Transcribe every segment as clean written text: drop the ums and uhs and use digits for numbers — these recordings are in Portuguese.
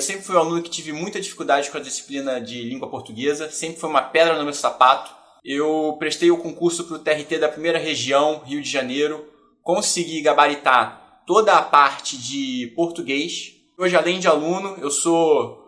sempre fui um aluno que tive muita dificuldade com a disciplina de língua portuguesa, sempre foi uma pedra no meu sapato. Eu prestei o concurso para o TRT da primeira região, Rio de Janeiro, consegui gabaritar toda a parte de português. Hoje, além de aluno, eu sou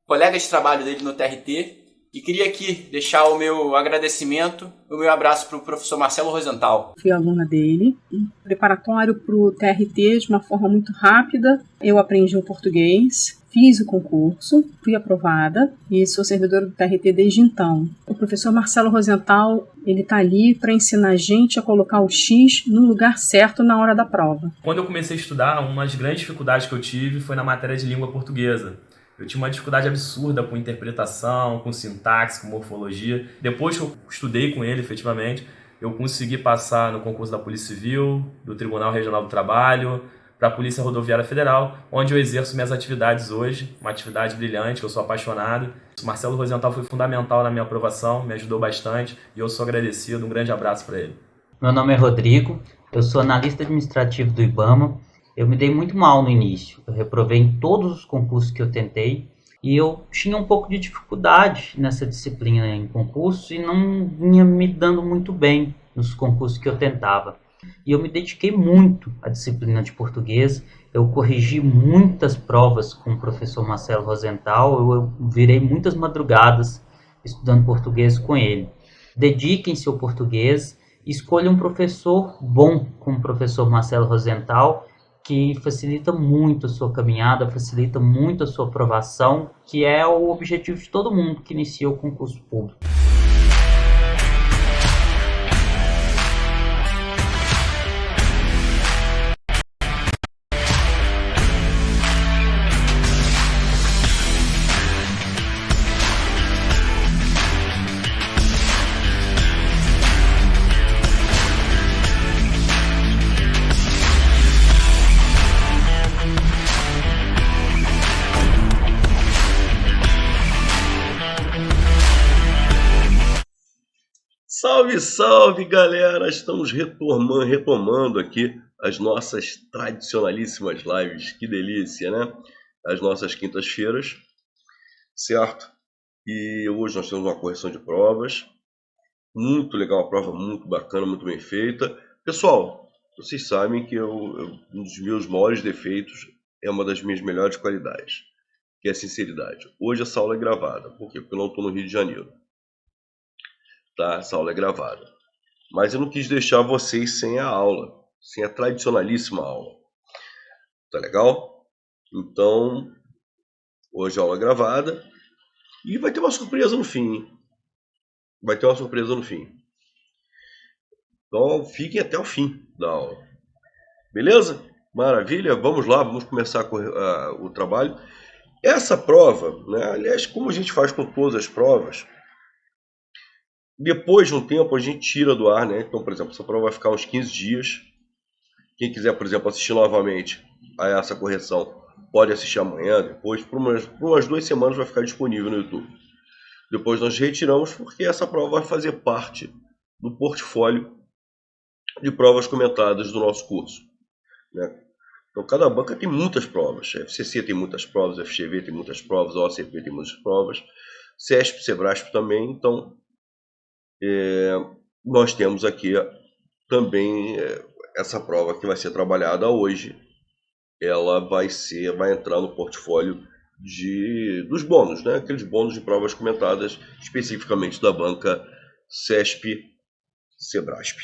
colega de trabalho dele no TRT e queria aqui deixar o meu agradecimento, o meu abraço para o professor Marcelo Rosenthal. Fui aluna dele, preparatório para o TRT de uma forma muito rápida. Eu aprendi o português, fiz o concurso, fui aprovada e sou servidora do TRT desde então. O professor Marcelo Rosenthal, ele está ali para ensinar a gente a colocar o X no lugar certo na hora da prova. Quando eu comecei a estudar, uma das grandes dificuldades que eu tive foi na matéria de língua portuguesa. Eu tinha uma dificuldade absurda com interpretação, com sintaxe, com morfologia. Depois que eu estudei com ele, efetivamente, eu consegui passar no concurso da Polícia Civil, do Tribunal Regional do Trabalho, para a Polícia Rodoviária Federal, onde eu exerço minhas atividades hoje, uma atividade brilhante, que eu sou apaixonado. O Marcelo Rosenthal foi fundamental na minha aprovação, me ajudou bastante e eu sou agradecido. Um grande abraço para ele. Meu nome é Rodrigo, eu sou analista administrativo do IBAMA. Eu me dei muito mal no início, eu reprovei em todos os concursos que eu tentei e eu tinha um pouco de dificuldade nessa disciplina em concurso e não vinha me dando muito bem nos concursos que eu tentava. E eu me dediquei muito à disciplina de português, eu corrigi muitas provas com o professor Marcelo Rosenthal, eu virei muitas madrugadas estudando português com ele. Dediquem-se ao português, escolha um professor bom como o professor Marcelo Rosenthal, que facilita muito a sua caminhada, facilita muito a sua aprovação, que é o objetivo de todo mundo que inicia o concurso público. Salve, salve, galera! Estamos retomando aqui as nossas tradicionalíssimas lives. Que delícia, né? As nossas quintas-feiras, certo? E hoje nós temos uma correção de provas. Muito legal, uma prova muito bacana, muito bem feita. Pessoal, vocês sabem que um dos meus maiores defeitos é uma das minhas melhores qualidades, que é a sinceridade. Hoje essa aula é gravada. Por quê? Porque eu não estou no Rio de Janeiro. Tá? Essa aula é gravada. Mas eu não quis deixar vocês sem a aula, sem a tradicionalíssima aula. Tá legal? Então, hoje a aula é gravada e vai ter uma surpresa no fim, hein? Vai ter uma surpresa no fim. Então, fiquem até o fim da aula. Beleza? Maravilha? Vamos lá, vamos começar o trabalho. Essa prova, né, aliás, como a gente faz com todas as provas, depois de um tempo a gente tira do ar, né? Então, por exemplo, essa prova vai ficar uns 15 dias. Quem quiser, por exemplo, assistir novamente a essa correção, pode assistir amanhã, depois, por umas 2 semanas vai ficar disponível no YouTube. Depois nós retiramos porque essa prova vai fazer parte do portfólio de provas comentadas do nosso curso, né? Então, cada banca tem muitas provas. A FCC tem muitas provas, a FGV tem muitas provas, a OCP tem muitas provas, CESP, SEBRASP também. Então, nós temos aqui também essa prova que vai ser trabalhada hoje. Ela vai entrar no portfólio dos bônus, né? Aqueles bônus de provas comentadas especificamente da banca CESP, SEBRASP.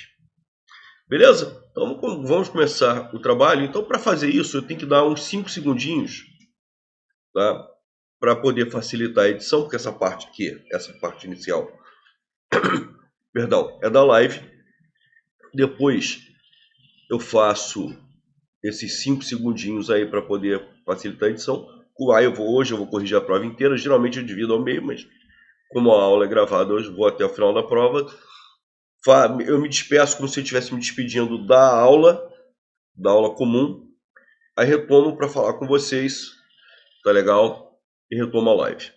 Beleza? Então vamos começar o trabalho. Então, para fazer isso, eu tenho que dar uns 5 segundinhos, tá? Para poder facilitar a edição, porque essa parte aqui, essa parte inicial, perdão, é da live. Depois eu faço esses 5 segundinhos aí para poder facilitar a edição. Aí hoje eu vou corrigir a prova inteira. Geralmente eu divido ao meio, mas como a aula é gravada hoje, vou até o final da prova. Eu me despeço como se eu estivesse me despedindo da aula comum. Aí retomo para falar com vocês, tá legal? E retomo a live.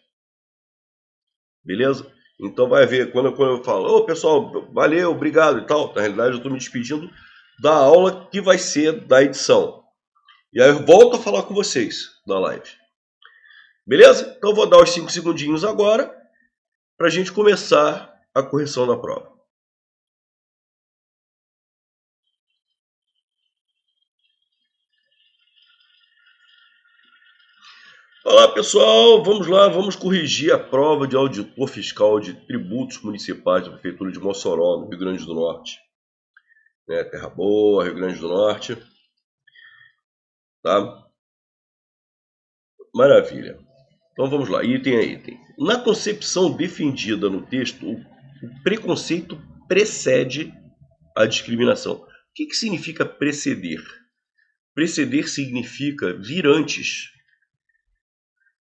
Beleza? Então vai ver, quando eu falo, ô pessoal, valeu, obrigado e tal, na realidade eu estou me despedindo da aula que vai ser da edição. E aí eu volto a falar com vocês na live. Beleza? Então vou dar os 5 segundinhos agora para a gente começar a correção da prova. Olá pessoal, vamos lá, vamos corrigir a prova de auditor fiscal de tributos municipais da Prefeitura de Mossoró, no Rio Grande do Norte. Terra Boa, Rio Grande do Norte. Tá? Maravilha. Então vamos lá, item a item. Na concepção defendida no texto, o preconceito precede a discriminação. O que significa preceder? Preceder significa vir antes.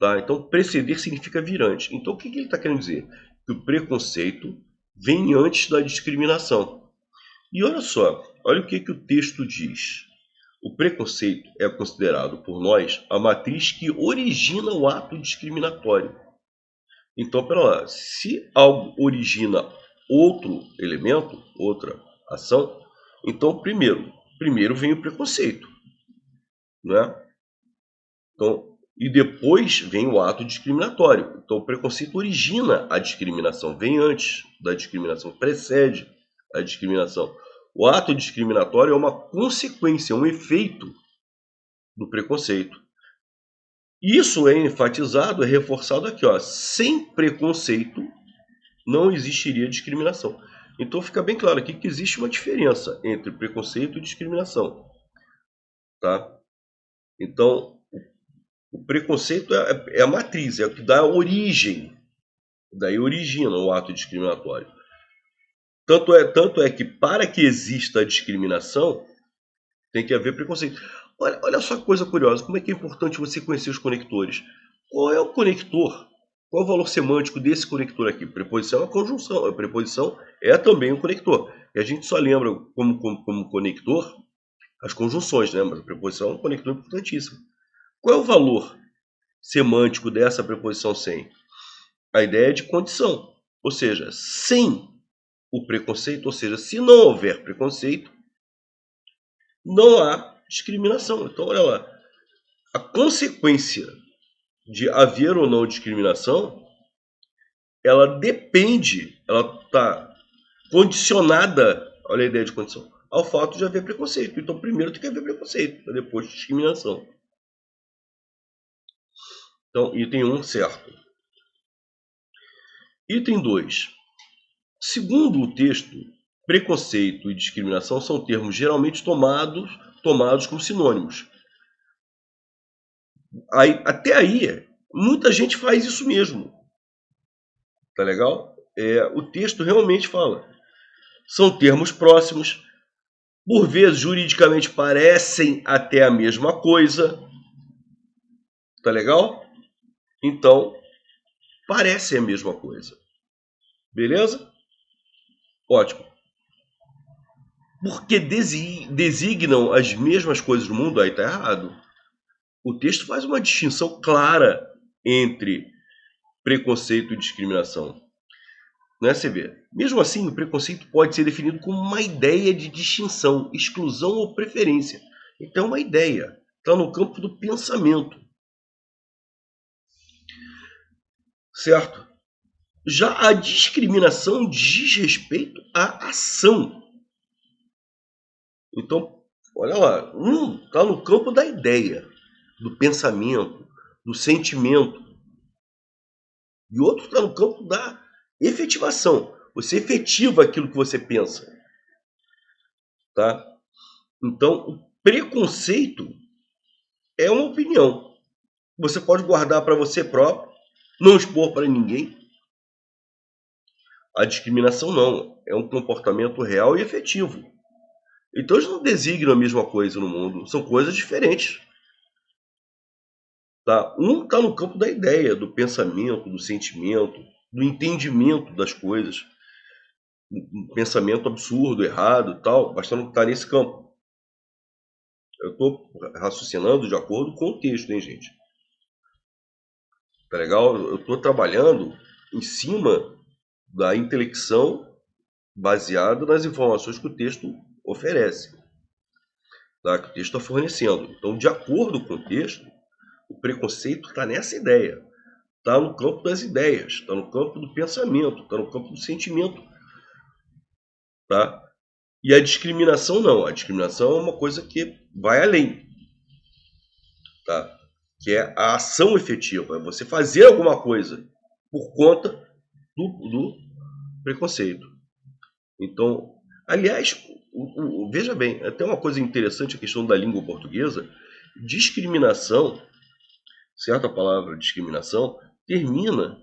Tá? Então, preceder significa vir antes. Então, o que ele está querendo dizer? Que o preconceito vem antes da discriminação. E olha só, olha o que o texto diz. O preconceito é considerado por nós a matriz que origina o ato discriminatório. Então, pera lá, se algo origina outro elemento, outra ação, então primeiro vem o preconceito, né? Então, e depois vem o ato discriminatório. Então, o preconceito origina a discriminação, vem antes da discriminação, precede a discriminação. O ato discriminatório é uma consequência, um efeito do preconceito. Isso é enfatizado, é reforçado aqui, ó. Sem preconceito não existiria discriminação. Então fica bem claro aqui que existe uma diferença entre preconceito e discriminação. Tá? Então, o preconceito é a matriz, é o que dá origem, daí origina o ato discriminatório. Tanto é que para que exista a discriminação, tem que haver preconceito. Olha só que coisa curiosa, como é que é importante você conhecer os conectores. Qual é o conector? Qual é o valor semântico desse conector aqui? Preposição é a conjunção, a preposição é também um conector. E a gente só lembra como conector as conjunções, né? Mas a preposição é um conector importantíssimo. Qual é o valor semântico dessa preposição sem? A ideia é de condição, ou seja, sem o preconceito, ou seja, se não houver preconceito, não há discriminação. Então, olha lá, a consequência de haver ou não discriminação, ela depende, ela está condicionada, olha a ideia de condição, ao fato de haver preconceito. Então, primeiro tem que haver preconceito, para depois discriminação. Então, item 1, certo. Item 2. Segundo o texto, preconceito e discriminação são termos geralmente tomados como sinônimos. Até aí, muita gente faz isso mesmo. Tá legal? O texto realmente fala. São termos próximos, por vezes juridicamente parecem até a mesma coisa. Tá legal? Então, parece a mesma coisa. Beleza? Ótimo. Porque designam as mesmas coisas no mundo, aí está errado. O texto faz uma distinção clara entre preconceito e discriminação. Né, você vê? Mesmo assim, o preconceito pode ser definido como uma ideia de distinção, exclusão ou preferência. Então, uma ideia. Está no campo do pensamento. Certo? Já a discriminação diz respeito à ação. Então, olha lá, está no campo da ideia, do pensamento, do sentimento. E o outro está no campo da efetivação. Você efetiva aquilo que você pensa. Tá? Então, o preconceito é uma opinião. Você pode guardar para você próprio, não expor para ninguém. A discriminação não, é um comportamento real e efetivo. Então eles não designam a mesma coisa no mundo, são coisas diferentes. Tá? Um está no campo da ideia, do pensamento, do sentimento, do entendimento das coisas. Um pensamento absurdo, errado e tal, bastante estar nesse campo. Eu estou raciocinando de acordo com o texto, hein, gente? Tá legal? Eu estou trabalhando em cima da intelecção baseada nas informações que o texto oferece, tá? Que o texto está fornecendo. Então, de acordo com o texto, O preconceito está nessa ideia. Está no campo das ideias, está no campo do pensamento, está no campo do sentimento. Tá? E a discriminação não. A discriminação é uma coisa que vai além. Tá? Que é a ação efetiva. É você fazer alguma coisa por conta do preconceito. Então, aliás, veja bem, até uma coisa interessante a questão da língua portuguesa. Discriminação, certa palavra discriminação, termina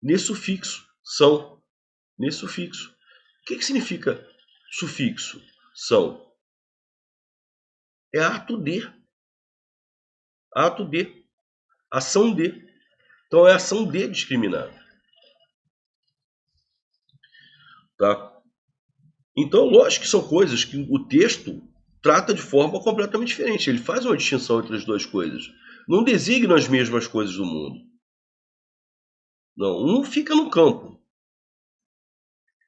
nesse sufixo, são, nesse sufixo. O que significa sufixo, são? É ato de, ação de. Então é ação de discriminar. Tá? Então, lógico que são coisas que o texto trata de forma completamente diferente. Ele faz uma distinção entre as duas coisas. Não designa as mesmas coisas do mundo. Não, um fica no campo.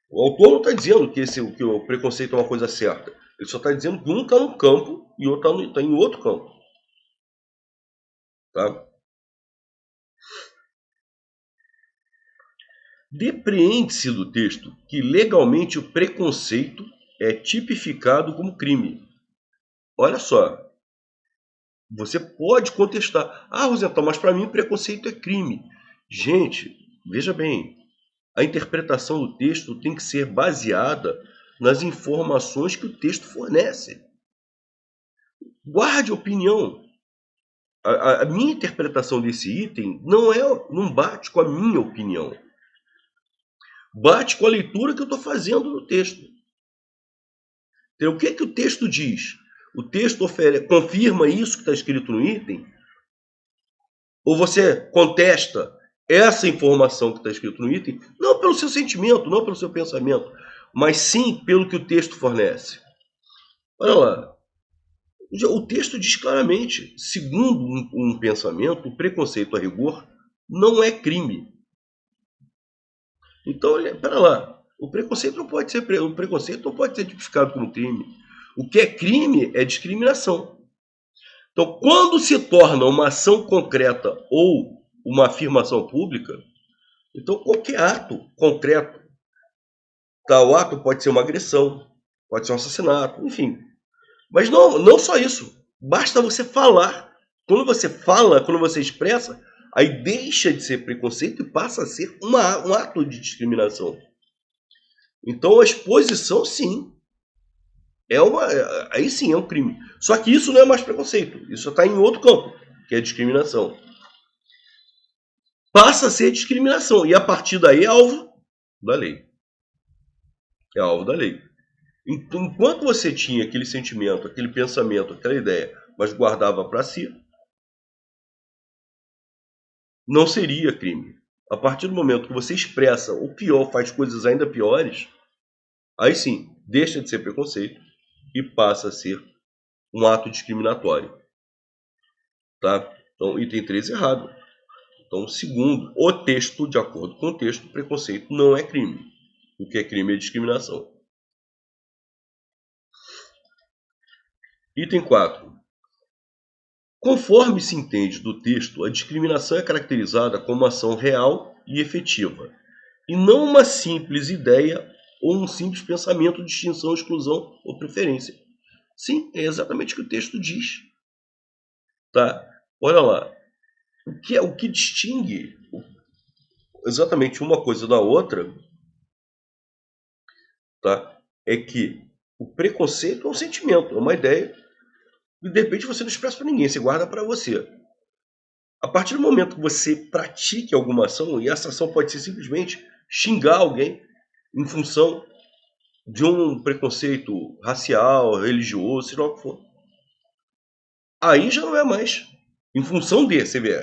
O autor não está dizendo que o preconceito é uma coisa certa. Ele só está dizendo que um está no campo e o outro está em outro campo. Tá? Depreende-se do texto que legalmente o preconceito é tipificado como crime. Olha só. Você pode contestar. Ah, Rosentão, mas para mim preconceito é crime. Gente, veja bem. A interpretação do texto tem que ser baseada nas informações que o texto fornece. Guarde opinião. A minha interpretação desse item não bate com a minha opinião. Bate com a leitura que eu estou fazendo no texto. Então, o que o texto diz? O texto confirma isso que está escrito no item? Ou você contesta essa informação que está escrito no item? Não pelo seu sentimento, não pelo seu pensamento, mas sim pelo que o texto fornece. Olha lá. O texto diz claramente, segundo um pensamento, o preconceito a rigor não é crime. Então, espera lá. O preconceito não pode ser tipificado como crime. O que é crime é discriminação. Então, quando se torna uma ação concreta ou uma afirmação pública, então qualquer ato concreto, tal ato pode ser uma agressão, pode ser um assassinato, enfim. Mas não só isso. Basta você falar. Quando você fala, quando você expressa, aí deixa de ser preconceito e passa a ser um ato de discriminação. Então a exposição, sim, aí sim é um crime. Só que isso não é mais preconceito. Isso está em outro campo, que é discriminação. Passa a ser discriminação. E a partir daí é alvo da lei. É alvo da lei. Então, enquanto você tinha aquele sentimento, aquele pensamento, aquela ideia, mas guardava para si, não seria crime. A partir do momento que você expressa o pior, faz coisas ainda piores, aí sim, deixa de ser preconceito e passa a ser um ato discriminatório. Tá? Então, item 3 errado. Então, segundo o texto, de acordo com o texto, preconceito não é crime. O que é crime é discriminação. Item 4. Conforme se entende do texto, a discriminação é caracterizada como ação real e efetiva, e não uma simples ideia ou um simples pensamento de distinção, exclusão ou preferência. Sim, é exatamente o que o texto diz. Tá? Olha lá. O que distingue exatamente uma coisa da outra, tá? É que o preconceito é um sentimento, é uma ideia, e de repente você não expressa para ninguém, você guarda para você. A partir do momento que você pratique alguma ação, e essa ação pode ser simplesmente xingar alguém em função de um preconceito racial, religioso, seja lá o que for. Aí já não é mais. Em função de, você vê,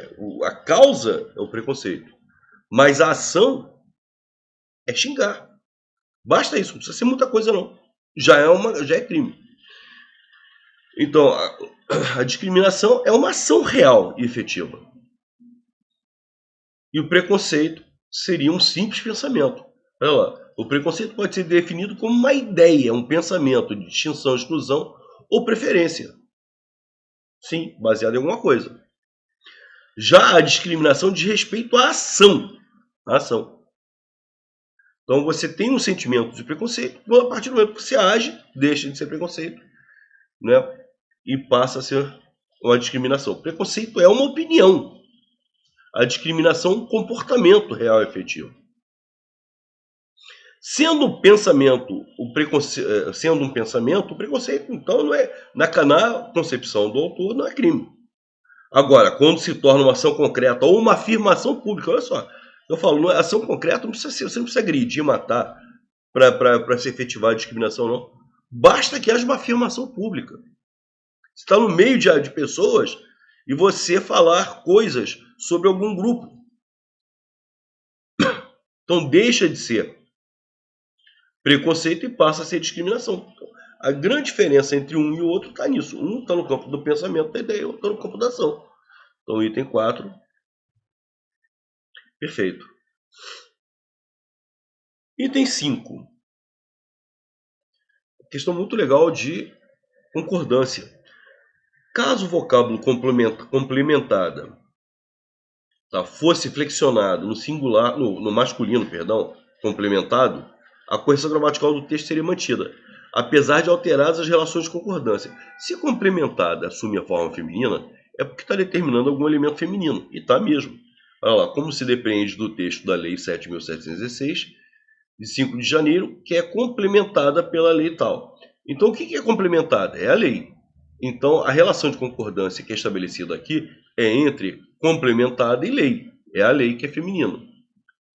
a causa é o preconceito. Mas a ação é xingar. Basta isso, não precisa ser muita coisa não. Já é crime. Então, a discriminação é uma ação real e efetiva. E o preconceito seria um simples pensamento. Olha lá. O preconceito pode ser definido como uma ideia, um pensamento de distinção, exclusão ou preferência. Sim, baseado em alguma coisa. Já a discriminação diz respeito à ação. A ação. Então você tem um sentimento de preconceito, a partir do momento que você age, deixa de ser preconceito, né? E passa a ser uma discriminação. Preconceito é uma opinião. A discriminação é um comportamento real e efetivo. Sendo um pensamento, o preconceito, então, não é, na concepção do autor, não é crime. Agora, quando se torna uma ação concreta ou uma afirmação pública, olha só, eu falo, ação concreta não precisa ser, você não precisa agredir, matar para se efetivar a discriminação, não. Basta que haja uma afirmação pública. Você está no meio de pessoas e você falar coisas sobre algum grupo. Então deixa de ser preconceito e passa a ser discriminação. Então, a grande diferença entre um e o outro está nisso. Um está no campo do pensamento da ideia, o outro está no campo da ação. Então, item 4. Perfeito. Item 5. Questão muito legal de concordância. Caso o vocábulo complementada fosse flexionado no singular, no masculino, complementado, a correção gramatical do texto seria mantida, apesar de alteradas as relações de concordância. Se complementada assume a forma feminina, é porque está determinando algum elemento feminino, e está mesmo. Olha lá, como se depende do texto da Lei 7.716, de 5 de janeiro, que é complementada pela lei tal. Então, o que é complementada? É a lei. Então, a relação de concordância que é estabelecida aqui é entre complementada e lei. É a lei que é feminina.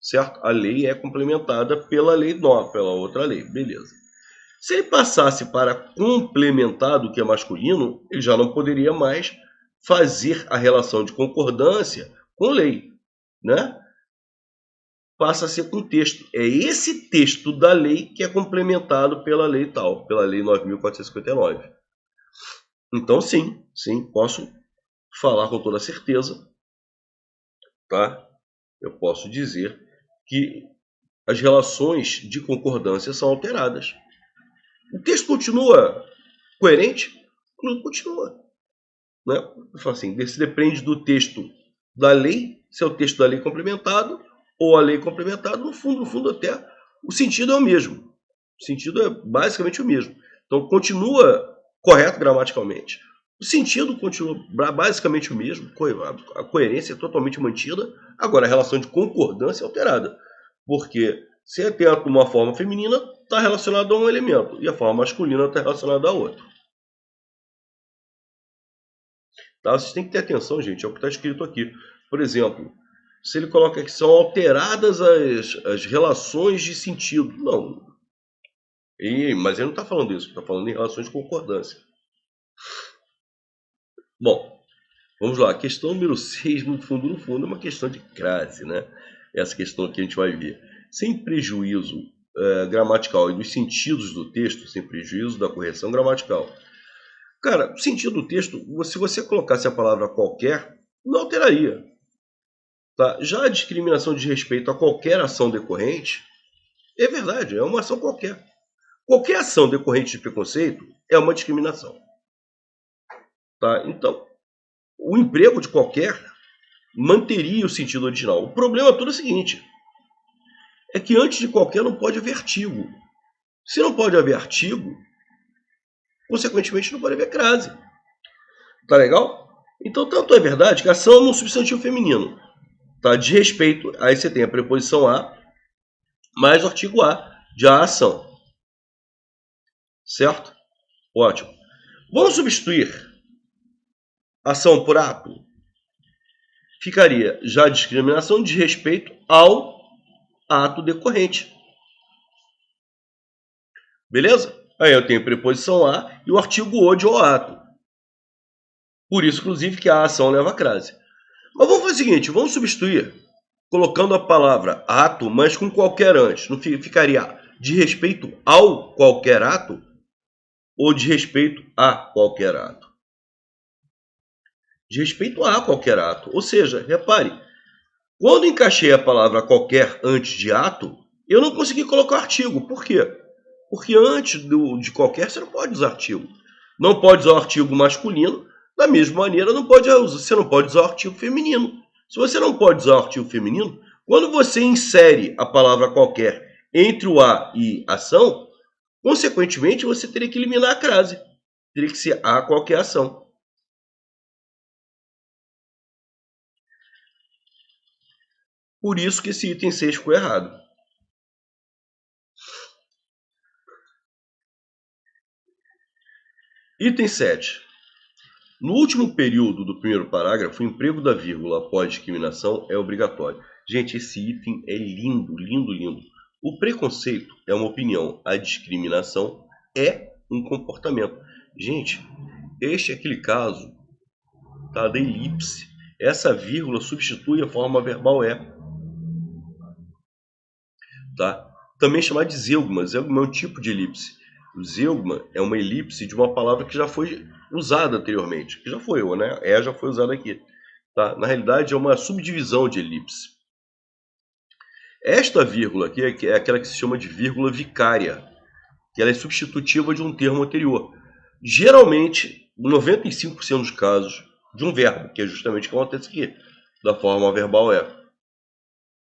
Certo? A lei é complementada pela lei nova, pela outra lei. Beleza. Se ele passasse para complementado, que é masculino, ele já não poderia mais fazer a relação de concordância com lei, né? Passa a ser com texto. É esse texto da lei que é complementado pela lei tal, pela lei 9.459. Então, sim, posso falar com toda certeza, tá? Eu posso dizer que as relações de concordância são alteradas. O texto continua coerente? Continua. Né? Eu falo assim, se depende do texto da lei, se é o texto da lei complementado ou a lei complementada, no fundo até o sentido é o mesmo. O sentido é basicamente o mesmo. Então, continua correto gramaticalmente. O sentido continua basicamente o mesmo, a coerência é totalmente mantida, agora a relação de concordância é alterada. Porque se é tendo uma forma feminina, está relacionado a um elemento, e a forma masculina está relacionada a outro. Tá? Vocês têm que ter atenção, gente, é o que está escrito aqui. Por exemplo, se ele coloca que são alteradas as relações de sentido. Não. Mas ele não está falando isso, está falando em relações de concordância. Bom, vamos lá. A questão número 6, no fundo, é uma questão de crase, né? Essa questão que a gente vai ver. Sem prejuízo gramatical e dos sentidos do texto, sem prejuízo da correção gramatical. Cara, o sentido do texto, se você colocasse a palavra qualquer, não alteraria. Tá? Já a discriminação de respeito a qualquer ação decorrente, é verdade, é uma ação qualquer. Qualquer ação decorrente de preconceito é uma discriminação. Tá? Então, o emprego de qualquer manteria o sentido original. O problema todo é o seguinte, é que antes de qualquer não pode haver artigo. Se não pode haver artigo, consequentemente não pode haver crase. Tá legal? Então, tanto é verdade que a ação é um substantivo feminino. Tá? De respeito, aí você tem a preposição a, mais o artigo a, de a ação. Certo? Ótimo. Vamos substituir ação por ato? Ficaria já a discriminação de respeito ao ato decorrente. Beleza? Aí eu tenho a preposição a e o artigo o de o ato. Por isso, inclusive, que a ação leva a crase. Mas vamos fazer o seguinte, vamos substituir colocando a palavra ato, mas com qualquer antes. Não ficaria de respeito ao qualquer ato ou de respeito a qualquer ato? De respeito a qualquer ato. Ou seja, repare, quando encaixei a palavra qualquer antes de ato, eu não consegui colocar artigo. Por quê? Porque antes de qualquer você não pode usar artigo. Não pode usar o artigo masculino, Da mesma maneira, você não pode usar o artigo feminino. Se você não pode usar o artigo feminino, quando você insere a palavra qualquer entre o a e ação, consequentemente, você teria que eliminar a crase. Teria que ser a qualquer ação. Por isso que esse item 6 ficou errado. Item 7. No último período do primeiro parágrafo, o emprego da vírgula após discriminação é obrigatório. Gente, esse item é lindo, lindo, lindo. O preconceito é uma opinião, a discriminação é um comportamento. Gente, este é aquele caso, tá, da elipse. Essa vírgula substitui a forma verbal é. Tá? Também chamado de zeugma. Zeugma é um tipo de elipse. O zeugma é uma elipse de uma palavra que já foi usada anteriormente. Que já foi, né? Já foi usada aqui. Tá? Na realidade, é uma subdivisão de elipse. Esta vírgula aqui é aquela que se chama de vírgula vicária, que ela é substitutiva de um termo anterior. Geralmente, 95% dos casos, de um verbo, que é justamente o que acontece aqui, da forma verbal é.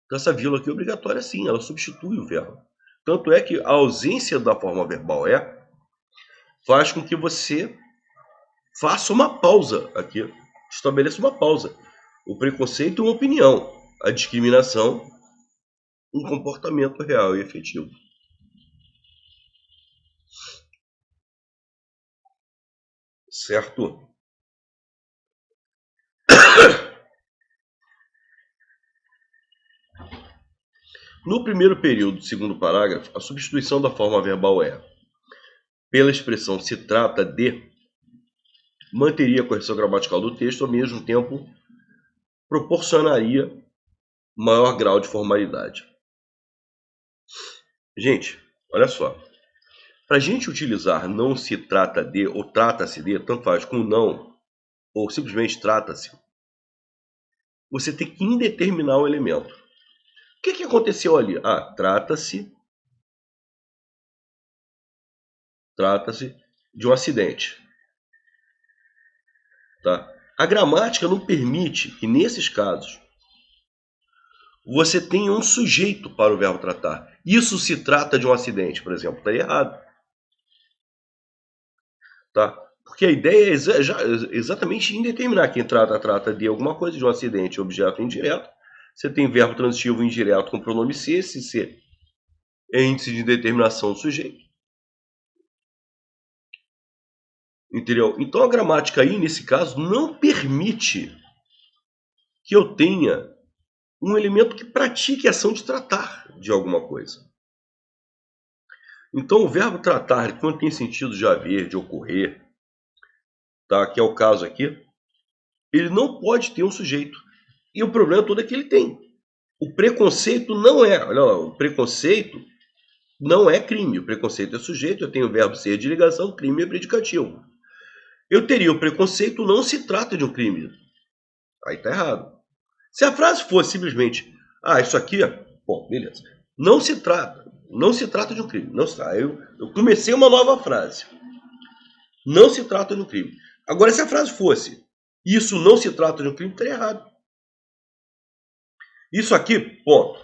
Então, essa vírgula aqui é obrigatória sim, ela substitui o verbo. Tanto é que a ausência da forma verbal é faz com que você faça uma pausa aqui, estabeleça uma pausa. O preconceito é uma opinião, a discriminação um comportamento real e efetivo. Certo? No primeiro período do segundo parágrafo, a substituição da forma verbal é pela expressão se trata de, manteria a correção gramatical do texto, ao mesmo tempo proporcionaria maior grau de formalidade. Gente, olha só. Para a gente utilizar não se trata de ou trata-se de, tanto faz com não, ou simplesmente trata-se, você tem que indeterminar o elemento. O que aconteceu ali? Trata-se de um acidente. Tá? A gramática não permite que, nesses casos, você tenha um sujeito para o verbo tratar. Isso se trata de um acidente, por exemplo. Está errado. Tá? Porque a ideia é exatamente indeterminar. Quem trata de alguma coisa, de um acidente, objeto indireto. Você tem verbo transitivo indireto com pronome se, esse se é índice de determinação do sujeito. Entendeu? Então a gramática aí, nesse caso, não permite que eu tenha um elemento que pratique a ação de tratar de alguma coisa. Então o verbo tratar, quando tem sentido de haver, de ocorrer, tá? Que é o caso aqui, ele não pode ter um sujeito. E o problema todo é que ele tem. O preconceito não é, olha lá, o preconceito não é crime. O preconceito é sujeito, eu tenho o verbo ser de ligação, crime é predicativo. Eu teria o preconceito, não se trata de um crime. Aí tá errado. Se a frase fosse simplesmente, isso aqui, bom, beleza. Não se trata de um crime. Não se trata. Eu comecei uma nova frase. Não se trata de um crime. Agora, se a frase fosse, isso não se trata de um crime, estaria errado. Isso aqui, ponto.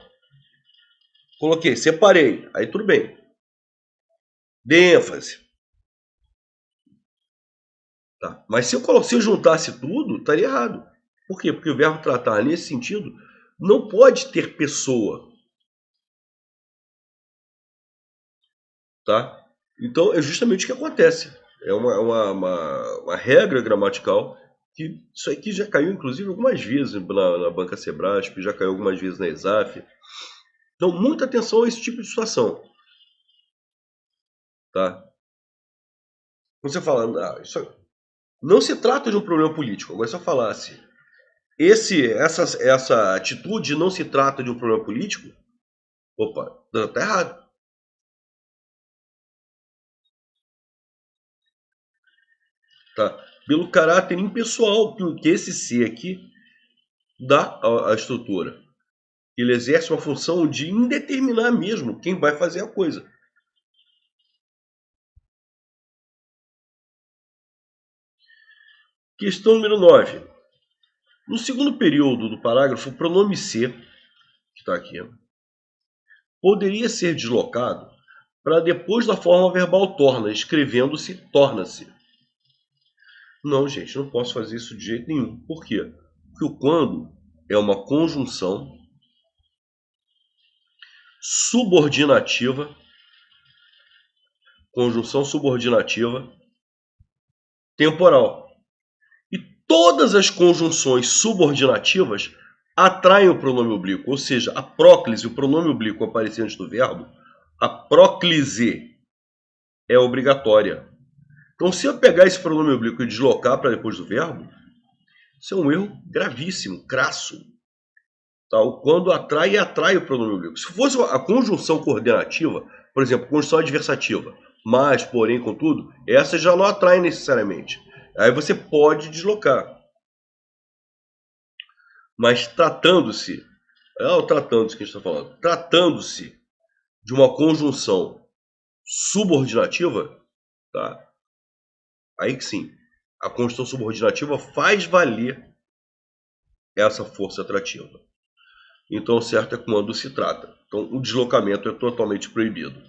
Coloquei, separei. Aí tudo bem. Dê ênfase. Tá. Mas se eu juntasse tudo, estaria errado. Por quê? Porque o verbo tratar, nesse sentido, não pode ter pessoa. Tá? Então, é justamente o que acontece. É uma regra gramatical que isso aqui já caiu, inclusive, algumas vezes na Banca Sebrasp, já caiu algumas vezes na ESAF. Então, muita atenção a esse tipo de situação. Tá? Quando você fala, isso não se trata de um problema político. Agora, se eu falasse, essa atitude não se trata de um problema político, opa, está errado. Tá? Pelo caráter impessoal que esse ser aqui dá à estrutura. Ele exerce uma função de indeterminar mesmo quem vai fazer a coisa. O Questão número 9. No segundo período do parágrafo, o pronome se, que está aqui, poderia ser deslocado para depois da forma verbal torna, escrevendo-se torna-se. Não, gente, não posso fazer isso de jeito nenhum. Por quê? Porque o quando é uma conjunção subordinativa, temporal. E todas as conjunções subordinativas atraem o pronome oblíquo, ou seja, a próclise, o pronome oblíquo aparecendo antes do verbo, a próclise é obrigatória. Então, se eu pegar esse pronome oblíquo e deslocar para depois do verbo, isso é um erro gravíssimo, crasso. Tá? O quando atrai o pronome oblíquo. Se fosse a conjunção coordenativa, por exemplo, conjunção adversativa, mas, porém, contudo, essa já não atrai necessariamente. Aí você pode deslocar. Mas tratando-se que a gente está falando, tratando-se de uma conjunção subordinativa, tá? Aí que sim, a conjunção subordinativa faz valer essa força atrativa. Então, o certo é quando se trata. Então, o deslocamento é totalmente proibido.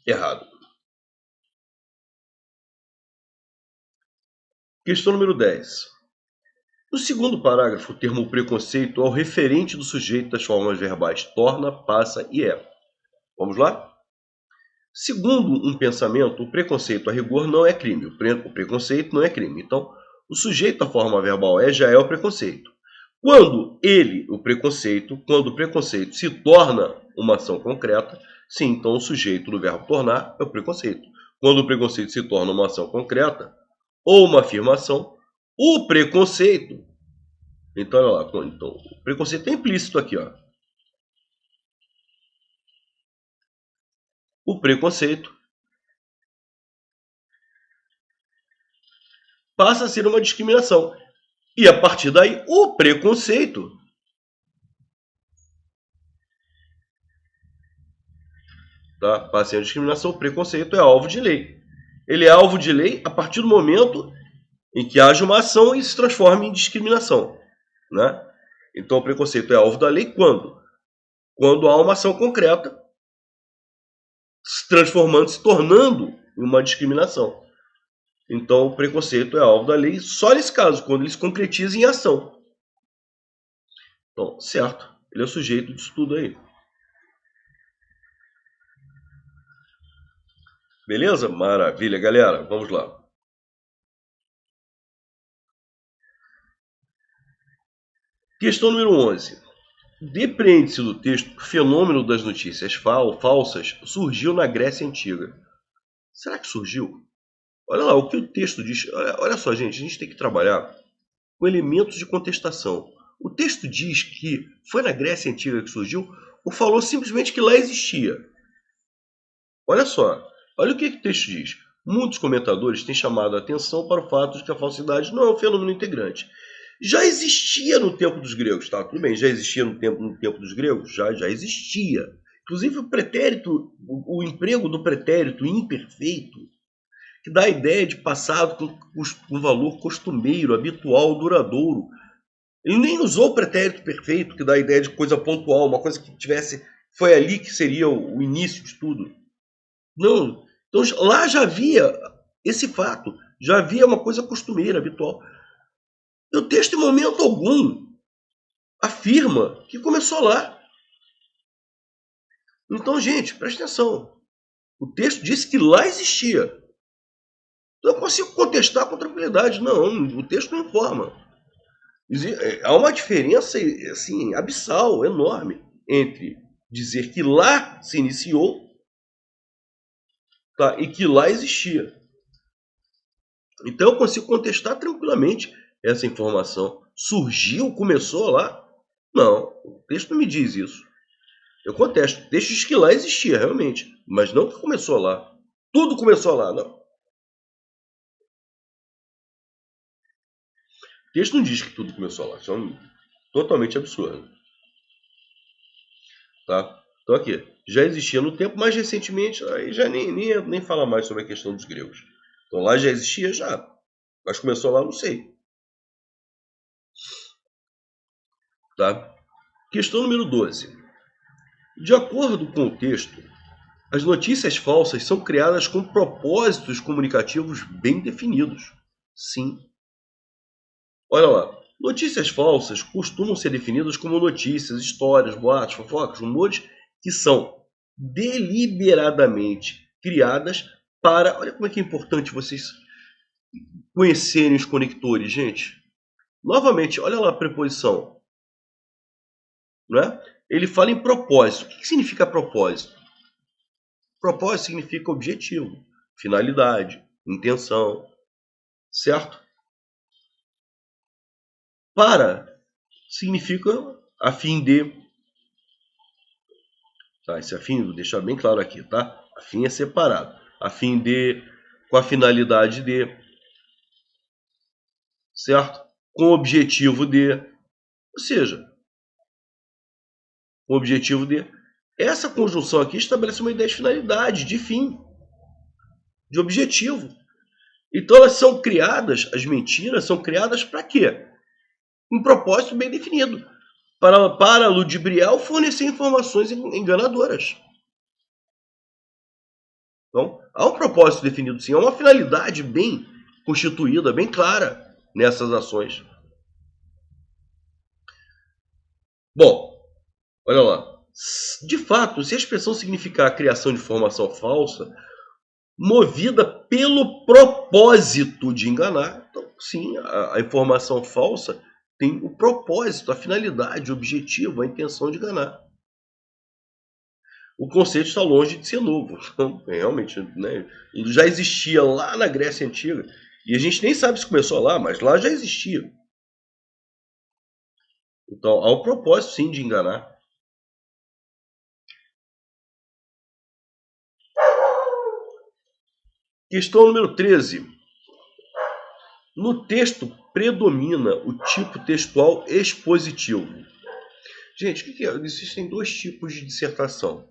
Errado. Questão número 10. No segundo parágrafo, o termo preconceito é o referente do sujeito das formas verbais torna, passa e é. Vamos lá? Segundo um pensamento, o preconceito a rigor não é crime. O preconceito não é crime. Então, o sujeito da forma verbal é já é o preconceito. Quando o preconceito se torna uma ação concreta, sim, então o sujeito do verbo tornar é o preconceito. Quando o preconceito se torna uma ação concreta ou uma afirmação, o preconceito. Então, olha lá, então, o preconceito é implícito aqui, ó. O preconceito passa a ser uma discriminação. E a partir daí, o preconceito passa a ser uma discriminação. O preconceito é alvo de lei. Ele é alvo de lei a partir do momento em que haja uma ação e se transforma em discriminação. Né? Então, o preconceito é alvo da lei quando? Quando há uma ação concreta se tornando em uma discriminação. Então, o preconceito é alvo da lei só nesse caso, quando ele se concretiza em ação. Então, certo. Ele é o sujeito disso tudo aí. Beleza? Maravilha, galera. Vamos lá. Questão número 11. Depreende-se do texto que o fenômeno das notícias falsas surgiu na Grécia Antiga. Será que surgiu? Olha lá, o que o texto diz. Olha só, gente, a gente tem que trabalhar com elementos de contestação. O texto diz que foi na Grécia Antiga que surgiu ou falou simplesmente que lá existia? Olha só, olha o que o texto diz. Muitos comentadores têm chamado a atenção para o fato de que a falsidade não é um fenômeno integrante. Já existia no tempo dos gregos, tá? Tudo bem, já existia no tempo dos gregos? Já existia. Inclusive o pretérito, o emprego do pretérito imperfeito, que dá a ideia de passado com valor costumeiro, habitual, duradouro. Ele nem usou o pretérito perfeito, que dá a ideia de coisa pontual, uma coisa que foi ali que seria o início de tudo. Não. Então lá já havia esse fato, já havia uma coisa costumeira, habitual. E o texto, em momento algum, afirma que começou lá. Então, gente, preste atenção. O texto disse que lá existia. Então, eu consigo contestar com tranquilidade. Não, o texto não informa. Há uma diferença assim, abissal, enorme, entre dizer que lá se iniciou, tá, e que lá existia. Então, eu consigo contestar tranquilamente essa informação. Surgiu, começou lá? Não, o texto não me diz isso. Eu contesto. O texto diz que lá existia, realmente. Mas não que começou lá. Tudo começou lá, não. O texto não diz que tudo começou lá. Isso é totalmente absurdo. Tá? Então aqui, já existia no tempo, mais recentemente, aí já nem fala mais sobre a questão dos gregos. Então lá já existia, já. Mas começou lá, não sei. Tá? Questão número 12. De acordo com o texto, as notícias falsas são criadas com propósitos comunicativos bem definidos. Sim. Olha lá. Notícias falsas costumam ser definidas como notícias, histórias, boatos, fofocas, rumores que são deliberadamente criadas para... Olha como é que é importante vocês conhecerem os conectores, gente. Novamente, olha lá a preposição. Não é? Ele fala em propósito. O que significa propósito? Propósito significa objetivo, finalidade, intenção, certo? Para significa a fim de. Tá, esse a fim, vou deixar bem claro aqui, tá? A fim é separado. A fim de, com a finalidade de, certo? Com o objetivo de, ou seja, com o objetivo de. Essa conjunção aqui estabelece uma ideia de finalidade, de fim, de objetivo. Então elas são criadas, as mentiras são criadas para quê? Um propósito bem definido. Para ludibriar ou fornecer informações enganadoras. Então, há um propósito definido sim, há uma finalidade bem constituída, bem clara nessas ações. Bom, olha lá. De fato, se a expressão significar a criação de informação falsa, movida pelo propósito de enganar, então sim, a informação falsa tem o propósito, a finalidade, o objetivo, a intenção de enganar. O conceito está longe de ser novo. Realmente, né? Ele já existia lá na Grécia Antiga. E a gente nem sabe se começou lá, mas lá já existia. Então, há o propósito, sim, de enganar. Questão número 13. No texto predomina o tipo textual expositivo. Gente, o que é? Existem dois tipos de dissertação.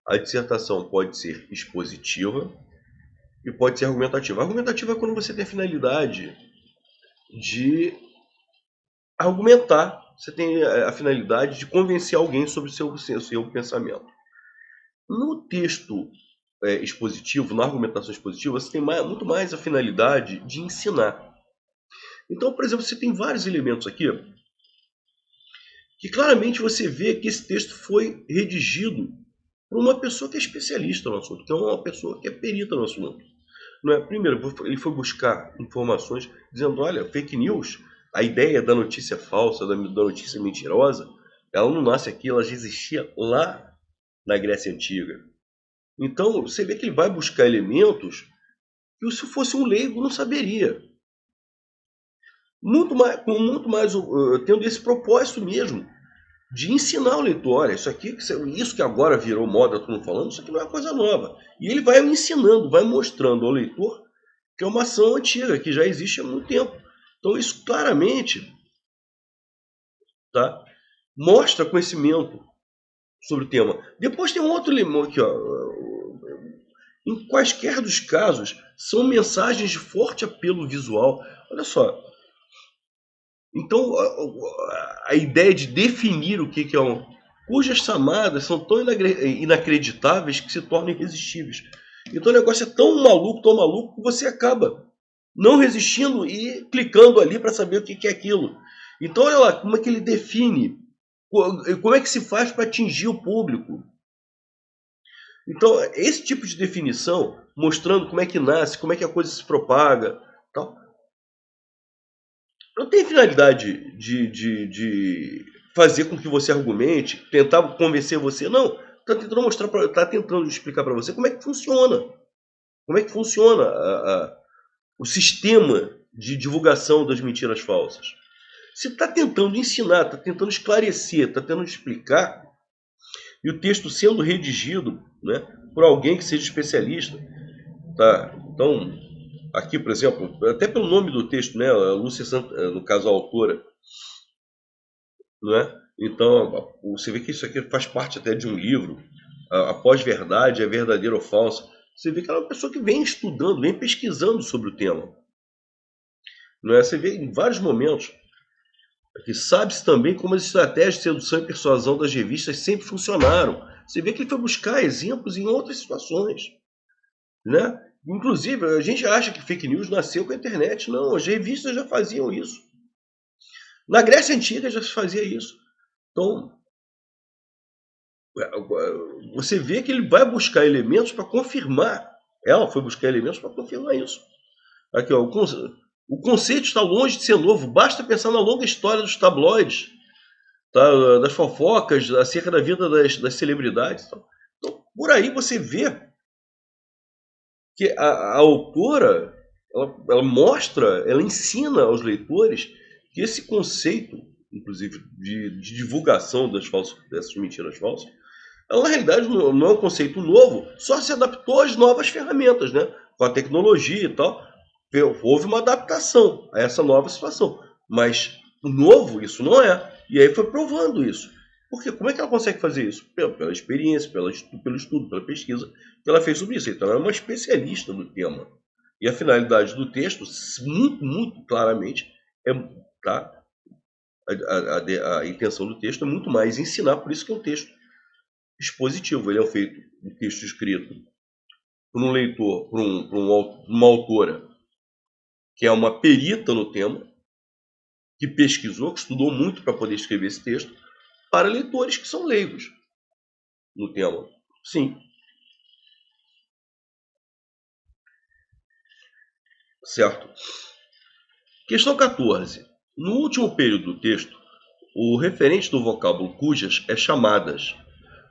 A dissertação pode ser expositiva e pode ser argumentativa. A argumentativa é quando você tem a finalidade de argumentar. Você tem a finalidade de convencer alguém sobre o seu pensamento. No texto expositivo, na argumentação expositiva, você tem muito mais a finalidade de ensinar. Então, por exemplo, você tem vários elementos aqui que claramente você vê que esse texto foi redigido por uma pessoa que é especialista no assunto, que é uma pessoa que é perita no assunto. Não é? Primeiro, ele foi buscar informações dizendo, olha, fake news, a ideia da notícia falsa, da notícia mentirosa, ela não nasce aqui, ela já existia lá na Grécia Antiga. Então, você vê que ele vai buscar elementos que se fosse um leigo não saberia. Muito mais tendo esse propósito mesmo, de ensinar o leitor, olha, isso que agora virou moda, todo mundo falando, isso aqui não é coisa nova. E ele vai ensinando, vai mostrando ao leitor que é uma ação antiga, que já existe há muito tempo. Então isso claramente, tá, mostra conhecimento sobre o tema. Depois tem um outro elemento aqui, ó. Em quaisquer dos casos, são mensagens de forte apelo visual. Olha só. Então, a ideia de definir o que é cujas chamadas são tão inacreditáveis que se tornam irresistíveis. Então o negócio é tão maluco, que você acaba não resistindo e clicando ali para saber o que é aquilo. Então olha lá, como é que ele define, como é que se faz para atingir o público. Então esse tipo de definição, mostrando como é que nasce, como é que a coisa se propaga, tal, não tem finalidade de fazer com que você argumente, tentar convencer você, não. Está tentando mostrar, está tentando explicar para você como é que funciona. Como é que funciona o sistema de divulgação das mentiras falsas. Se está tentando ensinar, está tentando esclarecer, está tentando explicar, e o texto sendo redigido, né, por alguém que seja especialista, tá? Então, aqui, por exemplo, até pelo nome do texto, né, a Lúcia, no caso a autora, não é? Então, você vê que isso aqui faz parte até de um livro, a pós-verdade é verdadeira ou falsa. Você vê que ela é uma pessoa que vem estudando, vem pesquisando sobre o tema. Não é? Você vê em vários momentos que sabe-se também como as estratégias de sedução e persuasão das revistas sempre funcionaram. Você vê que ele foi buscar exemplos em outras situações, né? Inclusive, a gente acha que fake news nasceu com a internet. Não, as revistas já faziam isso. Na Grécia Antiga já se fazia isso. Então, você vê que ele vai buscar elementos para confirmar. Ela foi buscar elementos para confirmar isso. Aqui, ó, o conceito está longe de ser novo. Basta pensar na longa história dos tabloides, tá? Das fofocas acerca da vida das celebridades. Tá? Então, por aí você vê que a autora ela mostra, ela ensina aos leitores que esse conceito, inclusive de divulgação dessas mentiras falsas, ela, na realidade não é um conceito novo, só se adaptou às novas ferramentas, né? Com a tecnologia e tal. Houve uma adaptação a essa nova situação. Mas novo isso não é. E aí foi provando isso. Porque como é que ela consegue fazer isso? Pela experiência, pelo estudo, pela pesquisa que ela fez sobre isso. Então ela é uma especialista do tema. E a finalidade do texto, muito, muito claramente, tá? A intenção do texto é muito mais ensinar, por isso que é um texto expositivo. Ele é um texto escrito por um leitor, por uma autora que é uma perita no tema, que pesquisou, que estudou muito para poder escrever esse texto, para leitores que são leigos no tema. Sim. Certo. Questão 14. No último período do texto, o referente do vocábulo cujas é chamadas.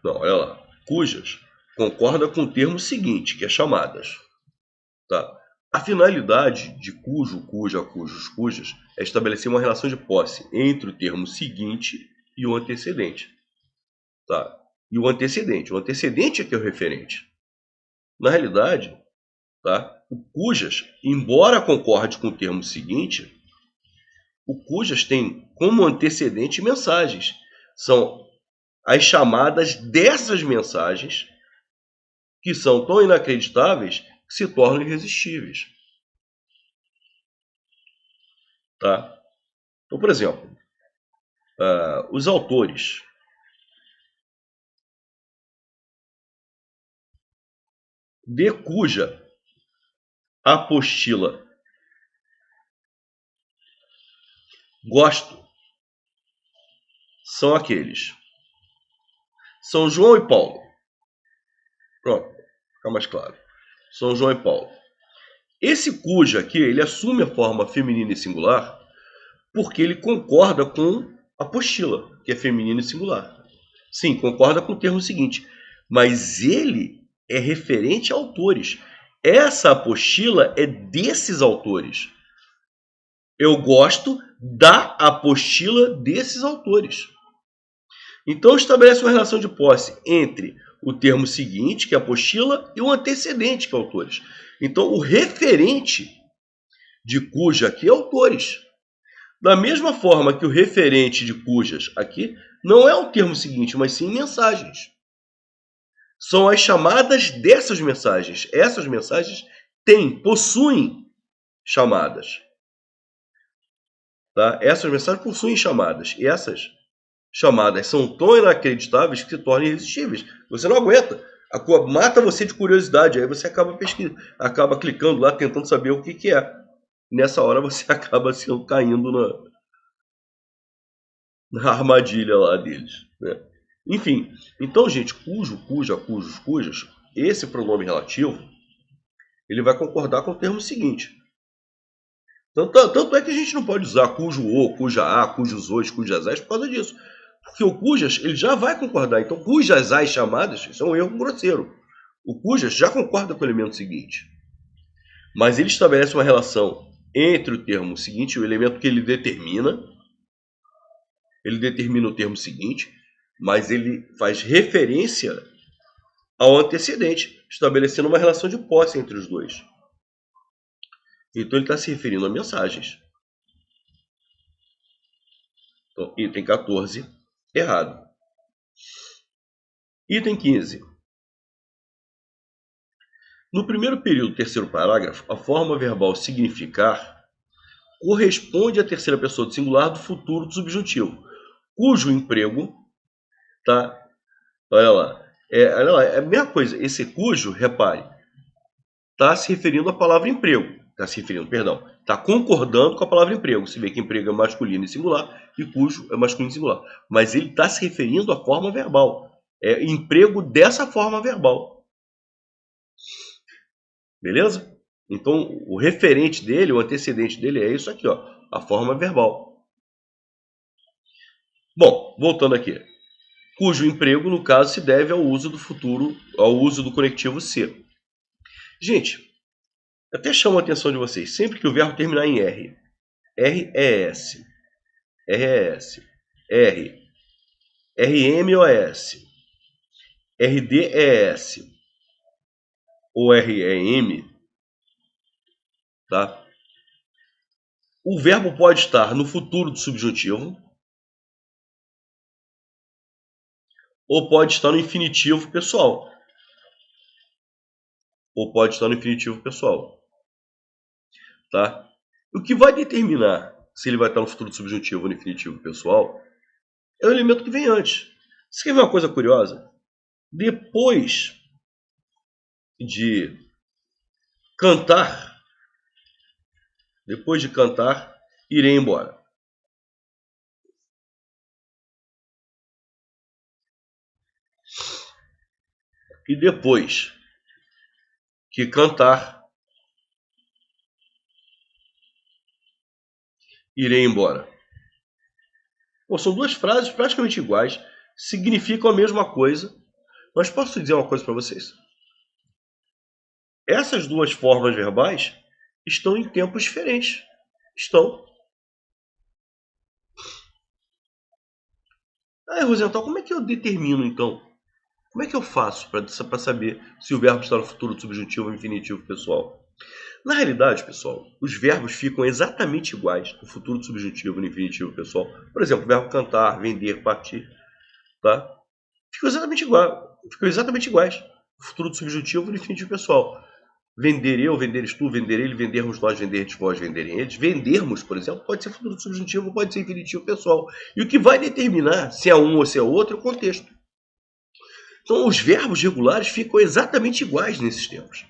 Não, olha lá. Cujas concorda com o termo seguinte, que é chamadas. Tá? A finalidade de cujo, cuja, cujos, cujas é estabelecer uma relação de posse entre o termo seguinte e o antecedente. Tá? E o antecedente é que é o referente. Na realidade, tá? O cujas, embora concorde com o termo seguinte, o cujas tem como antecedente mensagens. São as chamadas dessas mensagens que são tão inacreditáveis que se tornam irresistíveis. Tá? Então, por exemplo, os autores de cuja apostila gosto são aqueles: São João e Paulo. Pronto, fica mais claro. São João e Paulo. Esse cuja aqui, ele assume a forma feminina e singular porque ele concorda com apostila, que é feminina e singular. Sim, concorda com o termo seguinte. Mas ele é referente a autores. Essa apostila é desses autores. Eu gosto da apostila desses autores. Então estabelece uma relação de posse entre o termo seguinte, que é apostila, e o antecedente, que é autores. Então o referente de cuja aqui é autores. Da mesma forma que o referente de cujas aqui não é o termo seguinte, mas sim mensagens. São as chamadas dessas mensagens. Essas mensagens possuem chamadas. Tá? Essas mensagens possuem chamadas. E essas chamadas são tão inacreditáveis que se tornam irresistíveis. Você não aguenta. Mata você de curiosidade. Aí você acaba pesquisando, acaba clicando lá, tentando saber o que é. Nessa hora você acaba caindo na armadilha lá deles. Né? Enfim, então, gente, cujo, cuja, cujos, cujas, esse pronome relativo, ele vai concordar com o termo seguinte. Tanto é que a gente não pode usar cujo o, cuja a, cujos os, cujas as por causa disso. Porque o cujas, ele já vai concordar. Então, cujas as chamadas, isso é um erro grosseiro. O cujas já concorda com o elemento seguinte. Mas ele estabelece uma relação entre o termo seguinte e o elemento que ele determina. Ele determina o termo seguinte, mas ele faz referência ao antecedente, estabelecendo uma relação de posse entre os dois. Então ele está se referindo a mensagens. Então, item 14 Errado. Item 15. No primeiro período do terceiro parágrafo, a forma verbal significar corresponde à terceira pessoa do singular do futuro do subjuntivo, cujo emprego, tá? Olha lá, é a mesma coisa. Esse cujo, repare, está se referindo à palavra emprego. Está concordando com a palavra emprego. Se vê que emprego é masculino e singular e cujo é masculino e singular. Mas ele está se referindo à forma verbal. É emprego dessa forma verbal. Beleza? Então, o referente dele, o antecedente dele é isso aqui, ó, a forma verbal. Bom, voltando aqui. Cujo emprego, no caso, se deve ao uso do futuro, ao uso do conectivo ser. Gente, até chamo a atenção de vocês, sempre que o verbo terminar em R, R-E-S, R-E-S, R, R-M-O-S, R-D-E-S ou R-E-M, tá? O verbo pode estar no futuro do subjuntivo ou pode estar no infinitivo pessoal. Tá? O que vai determinar se ele vai estar no futuro do subjuntivo ou no infinitivo pessoal é o elemento que vem antes. Você quer ver uma coisa curiosa? Depois de cantar, irei embora. E depois que cantar, irei embora. Bom, são duas frases praticamente iguais, significam a mesma coisa, mas posso dizer uma coisa para vocês? Essas duas formas verbais estão em tempos diferentes. Estão. Rosenthal, como é que eu determino, então? Como é que eu faço para saber se o verbo está no futuro do subjuntivo ou infinitivo pessoal? Na realidade, pessoal, os verbos ficam exatamente iguais no futuro do subjuntivo e no infinitivo pessoal. Por exemplo, o verbo cantar, vender, partir, tá? Ficam exatamente iguais no futuro do subjuntivo e no infinitivo pessoal. Vender eu, venderes tu, vender ele, vendermos nós, venderes vós, venderem eles. Vendermos, por exemplo, pode ser futuro do subjuntivo, pode ser infinitivo pessoal. E o que vai determinar se é um ou se é outro é o contexto. Então, os verbos regulares ficam exatamente iguais nesses tempos.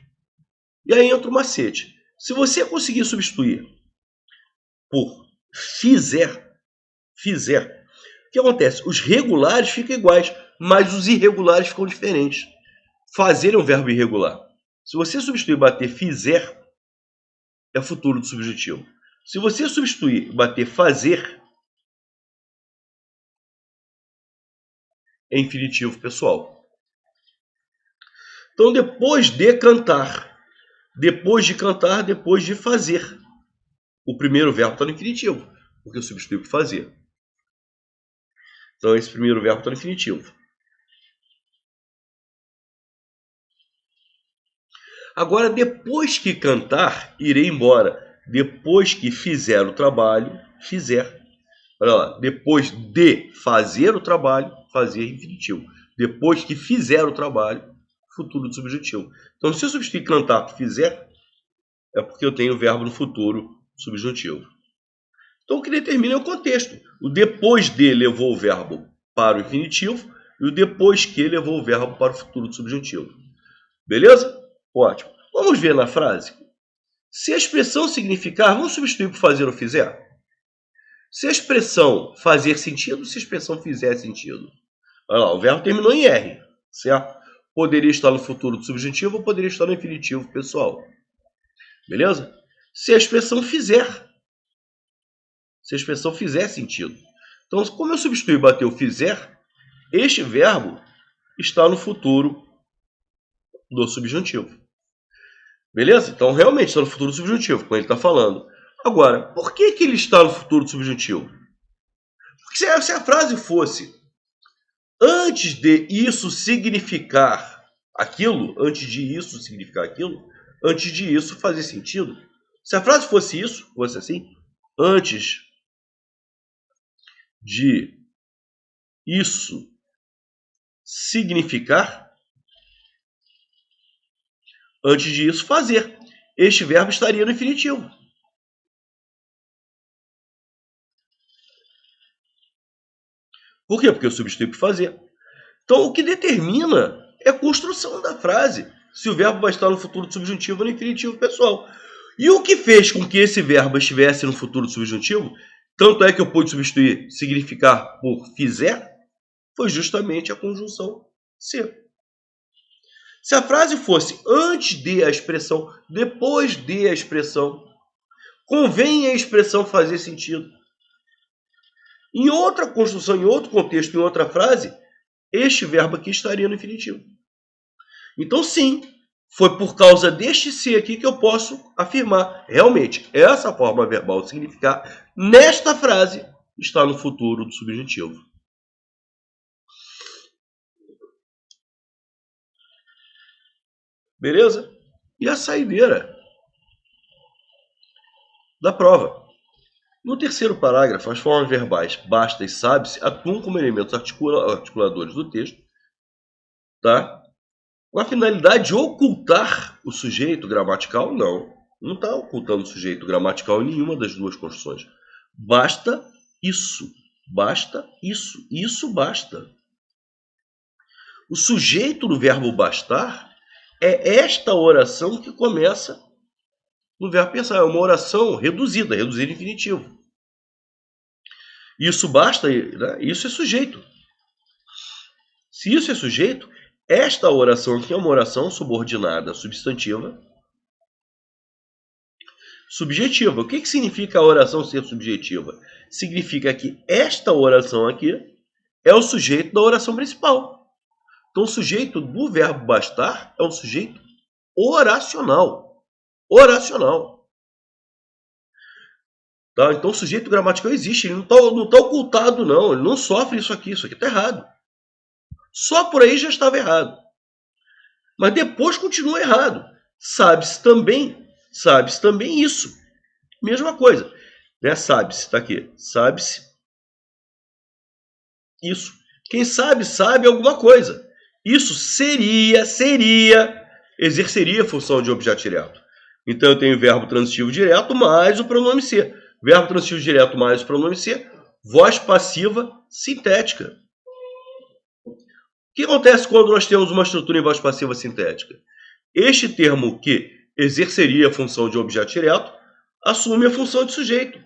E aí entra o macete. Se você conseguir substituir por fizer, o que acontece? Os regulares ficam iguais, mas os irregulares ficam diferentes. Fazer é um verbo irregular. Se você substituir e bater fizer, é futuro do subjuntivo. Se você substituir e bater fazer, é infinitivo pessoal. Então, depois de cantar, depois de fazer. O primeiro verbo está no infinitivo, porque eu substituí por fazer. Então, esse primeiro verbo está no infinitivo. Agora, depois que cantar, irei embora. Depois que fizer o trabalho, fizer. Olha lá, depois de fazer o trabalho, fazer infinitivo. Depois que fizer o trabalho, futuro do subjuntivo. Então, se eu substituir cantar por fizer, é porque eu tenho o verbo no futuro subjuntivo. Então, o que determina é o contexto. O depois de levou o verbo para o infinitivo e o depois que levou o verbo para o futuro do subjuntivo. Beleza? Ótimo. Vamos ver na frase. Se a expressão significar, vamos substituir por fazer ou fizer? Se a expressão fazer sentido, se a expressão fizer sentido. Olha lá, o verbo terminou em R, certo? Poderia estar no futuro do subjuntivo ou poderia estar no infinitivo pessoal. Beleza? Se a expressão fizer sentido. Então, como eu substituí e bateu fizer, este verbo está no futuro do subjuntivo. Beleza? Então, realmente está no futuro do subjuntivo, como ele está falando. Agora, por que ele está no futuro do subjuntivo? Porque se a frase fosse antes de isso significar aquilo, antes de isso fazer sentido. Se a frase fosse isso, fosse assim, antes de isso significar, antes de isso, fazer. Este verbo estaria no infinitivo. Por quê? Porque eu substituí por fazer. Então, o que determina é a construção da frase. Se o verbo vai estar no futuro do subjuntivo ou no infinitivo pessoal. E o que fez com que esse verbo estivesse no futuro do subjuntivo, tanto é que eu pude substituir significar por fizer, foi justamente a conjunção ser. Se a frase fosse antes de a expressão, depois de a expressão, convém a expressão fazer sentido. Em outra construção, em outro contexto, em outra frase, este verbo aqui estaria no infinitivo. Então, sim, foi por causa deste ser aqui que eu posso afirmar. Realmente, essa forma verbal de significar, nesta frase, está no futuro do subjuntivo. Beleza? E a saideira da prova. No terceiro parágrafo, as formas verbais basta e sabe-se atuam como elementos articuladores do texto, tá? Com a finalidade de ocultar o sujeito gramatical? Não está ocultando o sujeito gramatical em nenhuma das duas construções. Basta isso. Basta isso. Isso basta. O sujeito do verbo bastar é esta oração que começa no verbo pensar. É uma oração reduzida, reduzida em infinitivo. Isso basta, né? Isso é sujeito. Se isso é sujeito, esta oração aqui é uma oração subordinada substantiva subjetiva. O que significa a oração ser subjetiva? Significa que esta oração aqui é o sujeito da oração principal. Então, o sujeito do verbo bastar é um sujeito oracional. Oracional. Tá? Então, o sujeito gramatical existe. Ele não está ocultado, não. Ele não sofre isso aqui. Isso aqui está errado. Só por aí já estava errado. Mas depois continua errado. Sabe-se também isso. Mesma coisa. Né? Sabe-se, está aqui. Sabe-se isso. Quem sabe alguma coisa. Isso exerceria a função de objeto direto. Então eu tenho o verbo transitivo direto mais o pronome ser. Verbo transitivo direto mais o pronome ser. Voz passiva sintética. O que acontece quando nós temos uma estrutura em voz passiva sintética? Este termo que exerceria a função de objeto direto assume a função de sujeito.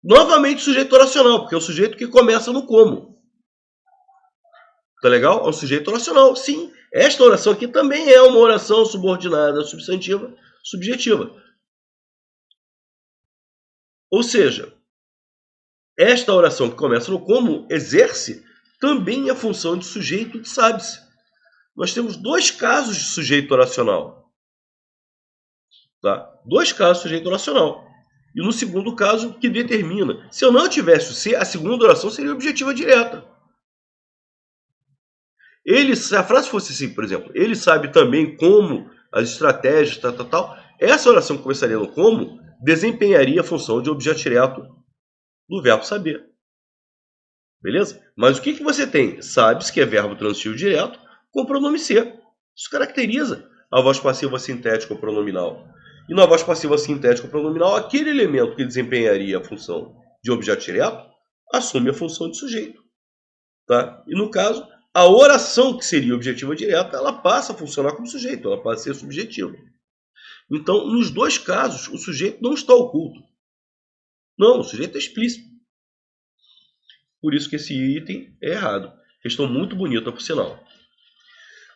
Novamente sujeito oracional, porque é o sujeito que começa no como. Tá legal? É um sujeito oracional, sim. Esta oração aqui também é uma oração subordinada substantiva subjetiva. Ou seja, esta oração que começa no como exerce também a função de sujeito de sabe-se. Nós temos dois casos de sujeito oracional. Tá? Dois casos de sujeito oracional. E no segundo caso, que determina. Se eu não tivesse o ser, a segunda oração seria objetiva direta. Se a frase fosse assim, por exemplo, ele sabe também como as estratégias, tal. Essa oração que começaria no como desempenharia a função de objeto direto do verbo saber. Beleza? Mas o que você tem? Sabe-se que é verbo transitivo direto com pronome ser. Isso caracteriza a voz passiva sintética ou pronominal. E na voz passiva sintética ou pronominal, aquele elemento que desempenharia a função de objeto direto assume a função de sujeito. Tá? E no caso, a oração que seria objetiva direta, ela passa a funcionar como sujeito, ela passa a ser subjetiva. Então, nos dois casos, o sujeito não está oculto. Não, o sujeito é explícito. Por isso que esse item é errado. Questão muito bonita, por sinal.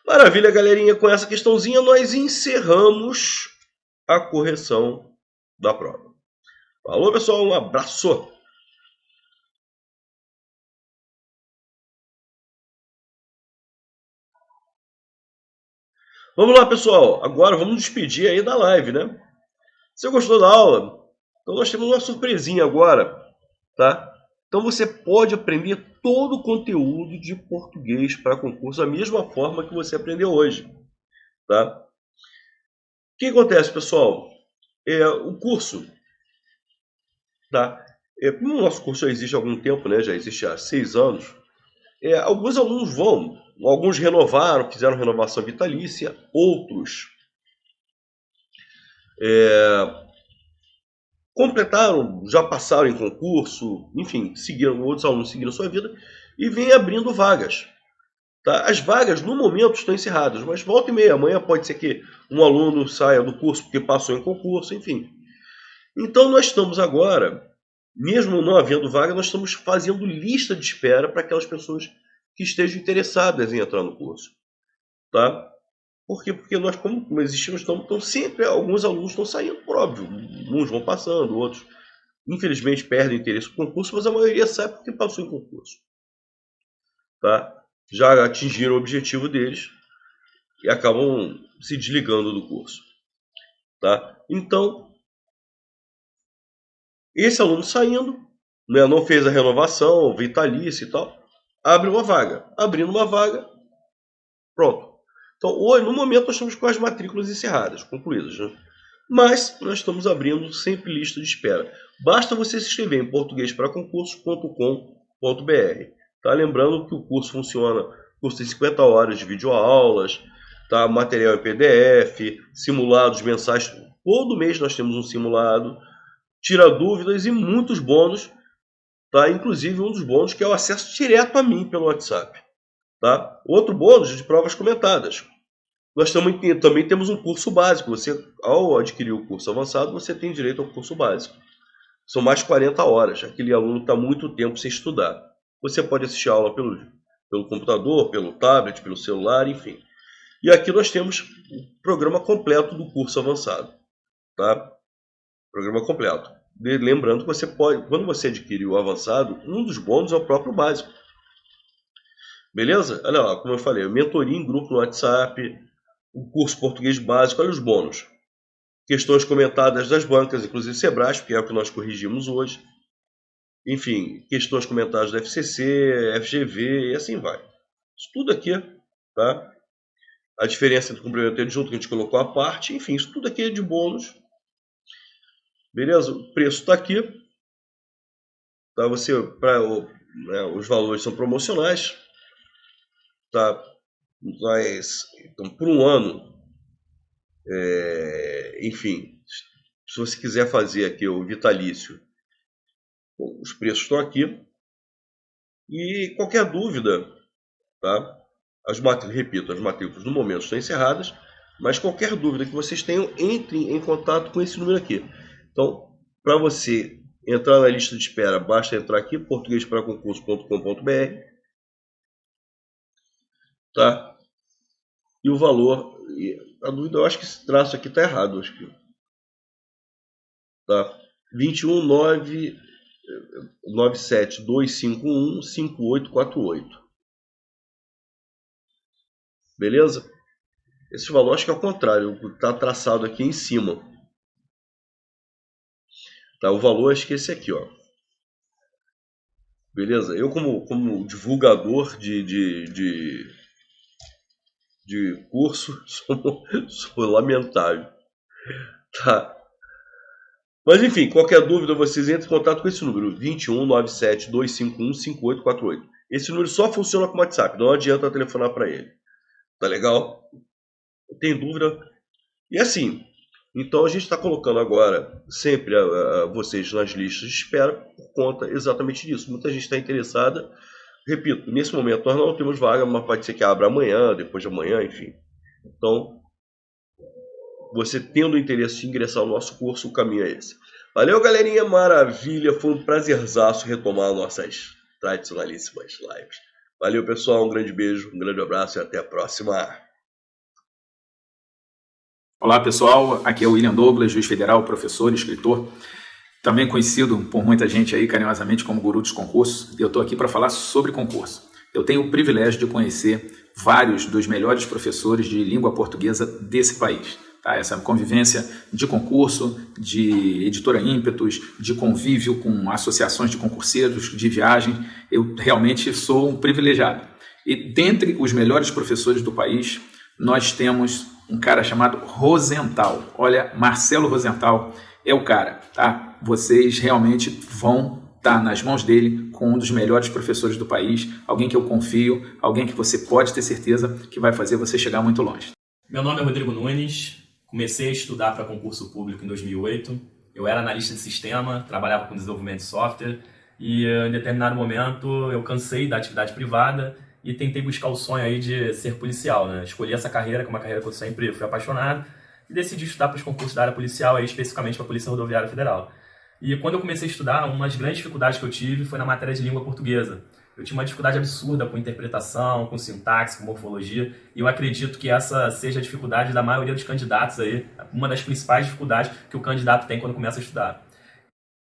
Maravilha, galerinha. Com essa questãozinha, nós encerramos a correção da prova. Falou, pessoal. Um abraço. Vamos lá, pessoal. Agora vamos nos despedir aí da live, né? Se você gostou da aula, então nós temos uma surpresinha agora, tá? Então você pode aprender todo o conteúdo de português para concurso da mesma forma que você aprendeu hoje, tá? O que acontece, pessoal? O curso, tá? Como o nosso curso já existe há algum tempo, né? Já existe há 6 anos. Alguns alunos vão, alguns renovaram, fizeram renovação vitalícia, outros completaram, já passaram em concurso, enfim, outros alunos seguiram sua vida e vêm abrindo vagas. Tá? As vagas, no momento, estão encerradas, mas volta e meia, amanhã pode ser que um aluno saia do curso porque passou em concurso, enfim. Então, nós estamos agora, mesmo não havendo vaga, nós estamos fazendo lista de espera para aquelas pessoas que estejam interessadas em entrar no curso. Tá? Por quê? Porque nós, como existimos, então sempre alguns alunos estão saindo, por óbvio. Uns vão passando, outros, infelizmente, perdem interesse no concurso, mas a maioria sai porque passou em concurso. Tá? Já atingiram o objetivo deles e acabam se desligando do curso. Tá? Então, esse aluno saindo, né, não fez a renovação, vitalícia e tal, abre uma vaga. Abrindo uma vaga, pronto. Então, hoje, no momento, nós estamos com as matrículas encerradas, concluídas. Né? Mas nós estamos abrindo sempre lista de espera. Basta você se inscrever em portuguesparacconcurso.com.br. Tá? Lembrando que o curso funciona, curso tem 50 horas de videoaulas, tá? Material em PDF, simulados mensais. Todo mês nós temos um simulado, tira dúvidas e muitos bônus. Tá? Inclusive um dos bônus que é o acesso direto a mim pelo WhatsApp. Tá? Outro bônus de provas comentadas. Nós também temos um curso básico. Você, ao adquirir o curso avançado, você tem direito ao curso básico. São mais 40 horas. Aquele aluno está muito tempo sem estudar. Você pode assistir a aula pelo computador, pelo tablet, pelo celular, enfim. E aqui nós temos o programa completo do curso avançado. Tá? Programa completo. Lembrando que você pode, quando você adquire o avançado, um dos bônus é o próprio básico. Beleza? Olha lá, como eu falei, mentoria em grupo no WhatsApp, o curso português básico, olha os bônus. Questões comentadas das bancas, inclusive Sebrasp, que é o que nós corrigimos hoje. Enfim, questões comentadas da FCC, FGV e assim vai. Isso tudo aqui, tá? A diferença entre complemento e adjunto que a gente colocou à parte, enfim, isso tudo aqui é de bônus. Beleza? O preço está aqui. Tá? Os valores são promocionais. Tá? Então, por um ano, enfim, se você quiser fazer aqui o vitalício, os preços estão aqui. E qualquer dúvida, tá? As matrículas no momento estão encerradas, mas qualquer dúvida que vocês tenham, entrem em contato com esse número aqui. Então, para você entrar na lista de espera, basta entrar aqui, portuguesparacconcurso.com.br. Tá? E o valor, a dúvida, eu acho que esse traço aqui está errado, acho que. Tá? 21972515848. Beleza? Esse valor acho que é o contrário, está traçado aqui em cima. Tá? O valor acho que é esse aqui, ó. Beleza? Eu como divulgador de curso, sou lamentável. Tá? Mas enfim, qualquer dúvida, vocês entrem em contato com esse número, 21972515848. Esse número só funciona com o WhatsApp, não adianta telefonar para ele. Tá legal? Tem dúvida? E assim, então a gente está colocando agora sempre vocês nas listas de espera por conta exatamente disso. Muita gente está interessada. Repito, nesse momento nós não temos vaga, mas pode ser que abra amanhã, depois de amanhã, enfim. Então, você tendo interesse em ingressar no nosso curso, o caminho é esse. Valeu, galerinha, maravilha, foi um prazerzaço retomar nossas tradicionalíssimas lives. Valeu, pessoal, um grande beijo, um grande abraço e até a próxima. Olá, pessoal, aqui é o William Douglas, juiz federal, professor, escritor, também conhecido por muita gente aí carinhosamente como guru dos concursos. Eu estou aqui para falar sobre concurso. Eu tenho o privilégio de conhecer vários dos melhores professores de língua portuguesa desse país. Tá? Essa convivência de concurso, de editora ímpetos, de convívio com associações de concurseiros, de viagem, eu realmente sou um privilegiado. E dentre os melhores professores do país, nós temos um cara chamado Rosenthal. Olha, Marcelo Rosenthal é o cara, tá? Vocês realmente vão estar nas mãos dele com um dos melhores professores do país, alguém que eu confio, alguém que você pode ter certeza que vai fazer você chegar muito longe. Meu nome é Rodrigo Nunes, comecei a estudar para concurso público em 2008. Eu era analista de sistema, trabalhava com desenvolvimento de software e em determinado momento eu cansei da atividade privada e tentei buscar o sonho aí de ser policial, né? Escolhi essa carreira, que é uma carreira que eu sempre fui apaixonado, e decidi estudar para os concursos da área policial, aí, especificamente para a Polícia Rodoviária Federal. E quando eu comecei a estudar, uma das grandes dificuldades que eu tive foi na matéria de língua portuguesa. Eu tinha uma dificuldade absurda com interpretação, com sintaxe, com morfologia, e eu acredito que essa seja a dificuldade da maioria dos candidatos aí, uma das principais dificuldades que o candidato tem quando começa a estudar.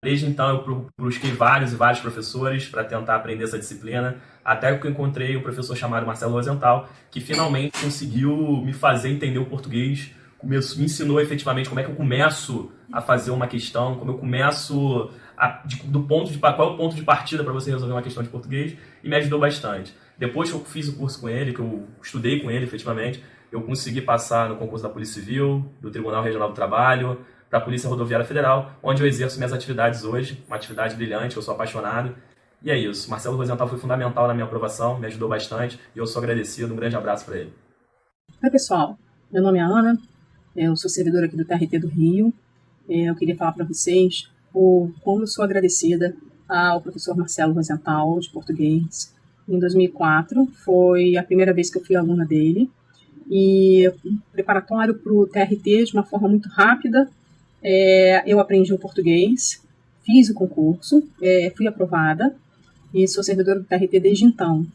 Desde então eu busquei vários e vários professores para tentar aprender essa disciplina, até que eu encontrei um professor chamado Marcelo Rosenthal, que finalmente conseguiu me fazer entender o português, me ensinou efetivamente como é que eu começo a fazer uma questão, como eu começo qual é o ponto de partida para você resolver uma questão de português, e me ajudou bastante. Depois que eu fiz o curso com ele, que eu estudei com ele efetivamente, eu consegui passar no concurso da Polícia Civil, do Tribunal Regional do Trabalho, da Polícia Rodoviária Federal, onde eu exerço minhas atividades hoje, uma atividade brilhante, eu sou apaixonado. E é isso, Marcelo Rosenthal foi fundamental na minha aprovação, me ajudou bastante e eu sou agradecido, um grande abraço para ele. Oi pessoal, meu nome é Ana, eu sou servidora aqui do TRT do Rio. Eu queria falar para vocês como eu sou agradecida ao professor Marcelo Rosenthal, de português. Em 2004, foi a primeira vez que eu fui aluna dele, e preparatório para o TRT de uma forma muito rápida, eu aprendi o português, fiz o concurso, fui aprovada, e sou servidora do TRT desde então.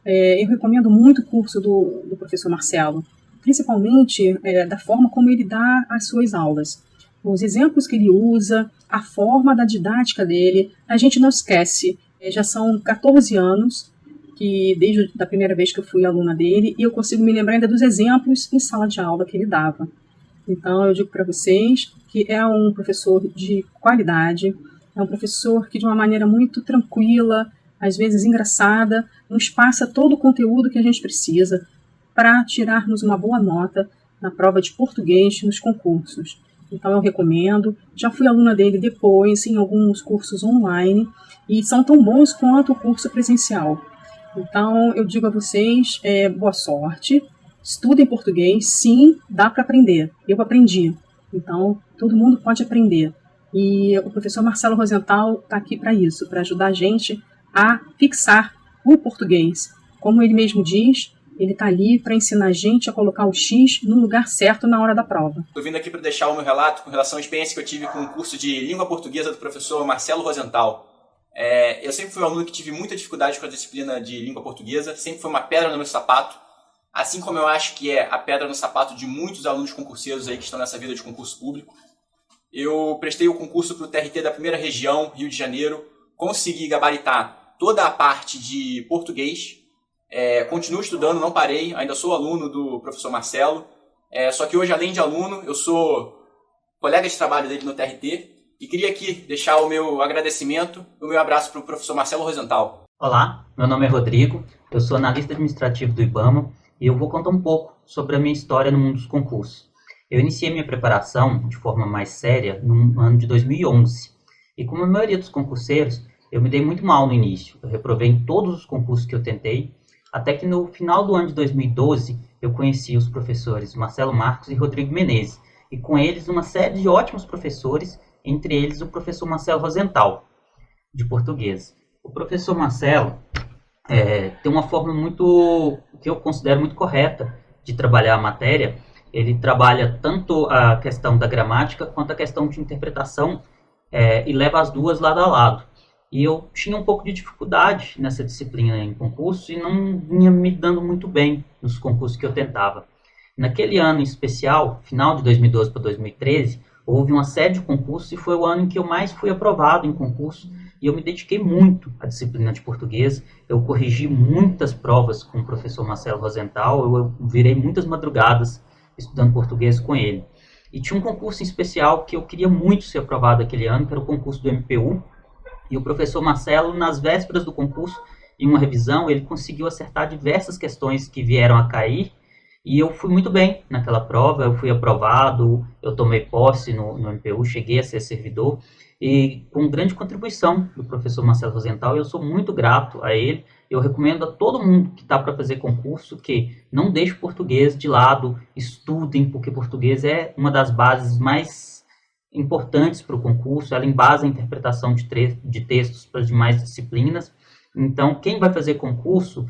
Eu recomendo muito o curso do professor Marcelo, principalmente da forma como ele dá as suas aulas. Os exemplos que ele usa, a forma da didática dele, a gente não esquece. Já são 14 anos que desde a primeira vez que eu fui aluna dele, e eu consigo me lembrar ainda dos exemplos em sala de aula que ele dava. Então eu digo para vocês que é um professor de qualidade, é um professor que de uma maneira muito tranquila, às vezes engraçada, nos passa todo o conteúdo que a gente precisa para tirarmos uma boa nota na prova de português nos concursos. Então eu recomendo, já fui aluna dele depois em alguns cursos online e são tão bons quanto o curso presencial. Então eu digo a vocês, boa sorte, estudem português, sim, dá para aprender, eu aprendi, então todo mundo pode aprender. E o professor Marcelo Rosenthal está aqui para isso, para ajudar a gente a fixar o português. Como ele mesmo diz, ele está ali para ensinar a gente a colocar o X no lugar certo na hora da prova. Estou vindo aqui para deixar o meu relato com relação à experiência que eu tive com o curso de língua portuguesa do professor Marcelo Rosenthal. Eu sempre fui um aluno que tive muita dificuldade com a disciplina de língua portuguesa, sempre foi uma pedra no meu sapato, assim como eu acho que é a pedra no sapato de muitos alunos concurseiros aí que estão nessa vida de concurso público. Eu prestei o concurso para o TRT da primeira região, Rio de Janeiro, consegui gabaritar toda a parte de português, continuo estudando, não parei, ainda sou aluno do professor Marcelo, só que hoje, além de aluno, eu sou colega de trabalho dele no TRT e queria aqui deixar o meu agradecimento e o meu abraço para o professor Marcelo Rosenthal. Olá, meu nome é Rodrigo, eu sou analista administrativo do IBAMA e eu vou contar um pouco sobre a minha história no mundo dos concursos. Eu iniciei minha preparação de forma mais séria no ano de 2011 e, como a maioria dos concurseiros, eu me dei muito mal no início. Eu reprovei em todos os concursos que eu tentei, até que no final do ano de 2012 eu conheci os professores Marcelo Marcos e Rodrigo Menezes, e com eles uma série de ótimos professores, entre eles o professor Marcelo Rosenthal, de português. O professor Marcelo tem uma forma que eu considero muito correta de trabalhar a matéria. Ele trabalha tanto a questão da gramática quanto a questão de interpretação e leva as duas lado a lado. E eu tinha um pouco de dificuldade nessa disciplina em concurso e não vinha me dando muito bem nos concursos que eu tentava. Naquele ano em especial, final de 2012 para 2013, houve uma série de concursos e foi o ano em que eu mais fui aprovado em concurso e eu me dediquei muito à disciplina de português. Eu corrigi muitas provas com o professor Marcelo Rosenthal, eu virei muitas madrugadas estudando português com ele. E tinha um concurso em especial que eu queria muito ser aprovado aquele ano, que era o concurso do MPU, e o professor Marcelo, nas vésperas do concurso, em uma revisão, ele conseguiu acertar diversas questões que vieram a cair, e eu fui muito bem naquela prova, eu fui aprovado, eu tomei posse no MPU, cheguei a ser servidor, e com grande contribuição do professor Marcelo Rosenthal. Eu sou muito grato a ele. Eu recomendo a todo mundo que está para fazer concurso que não deixe o português de lado, estudem, porque português é uma das bases mais importantes para o concurso, ela embasa a interpretação de textos para as demais disciplinas. Então, quem vai fazer concurso,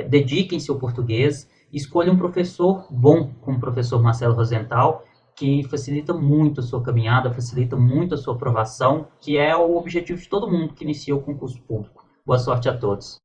dediquem-se ao português, escolha um professor bom, como o professor Marcelo Rosenthal, que facilita muito a sua caminhada, facilita muito a sua aprovação, que é o objetivo de todo mundo que inicia o concurso público. Boa sorte a todos.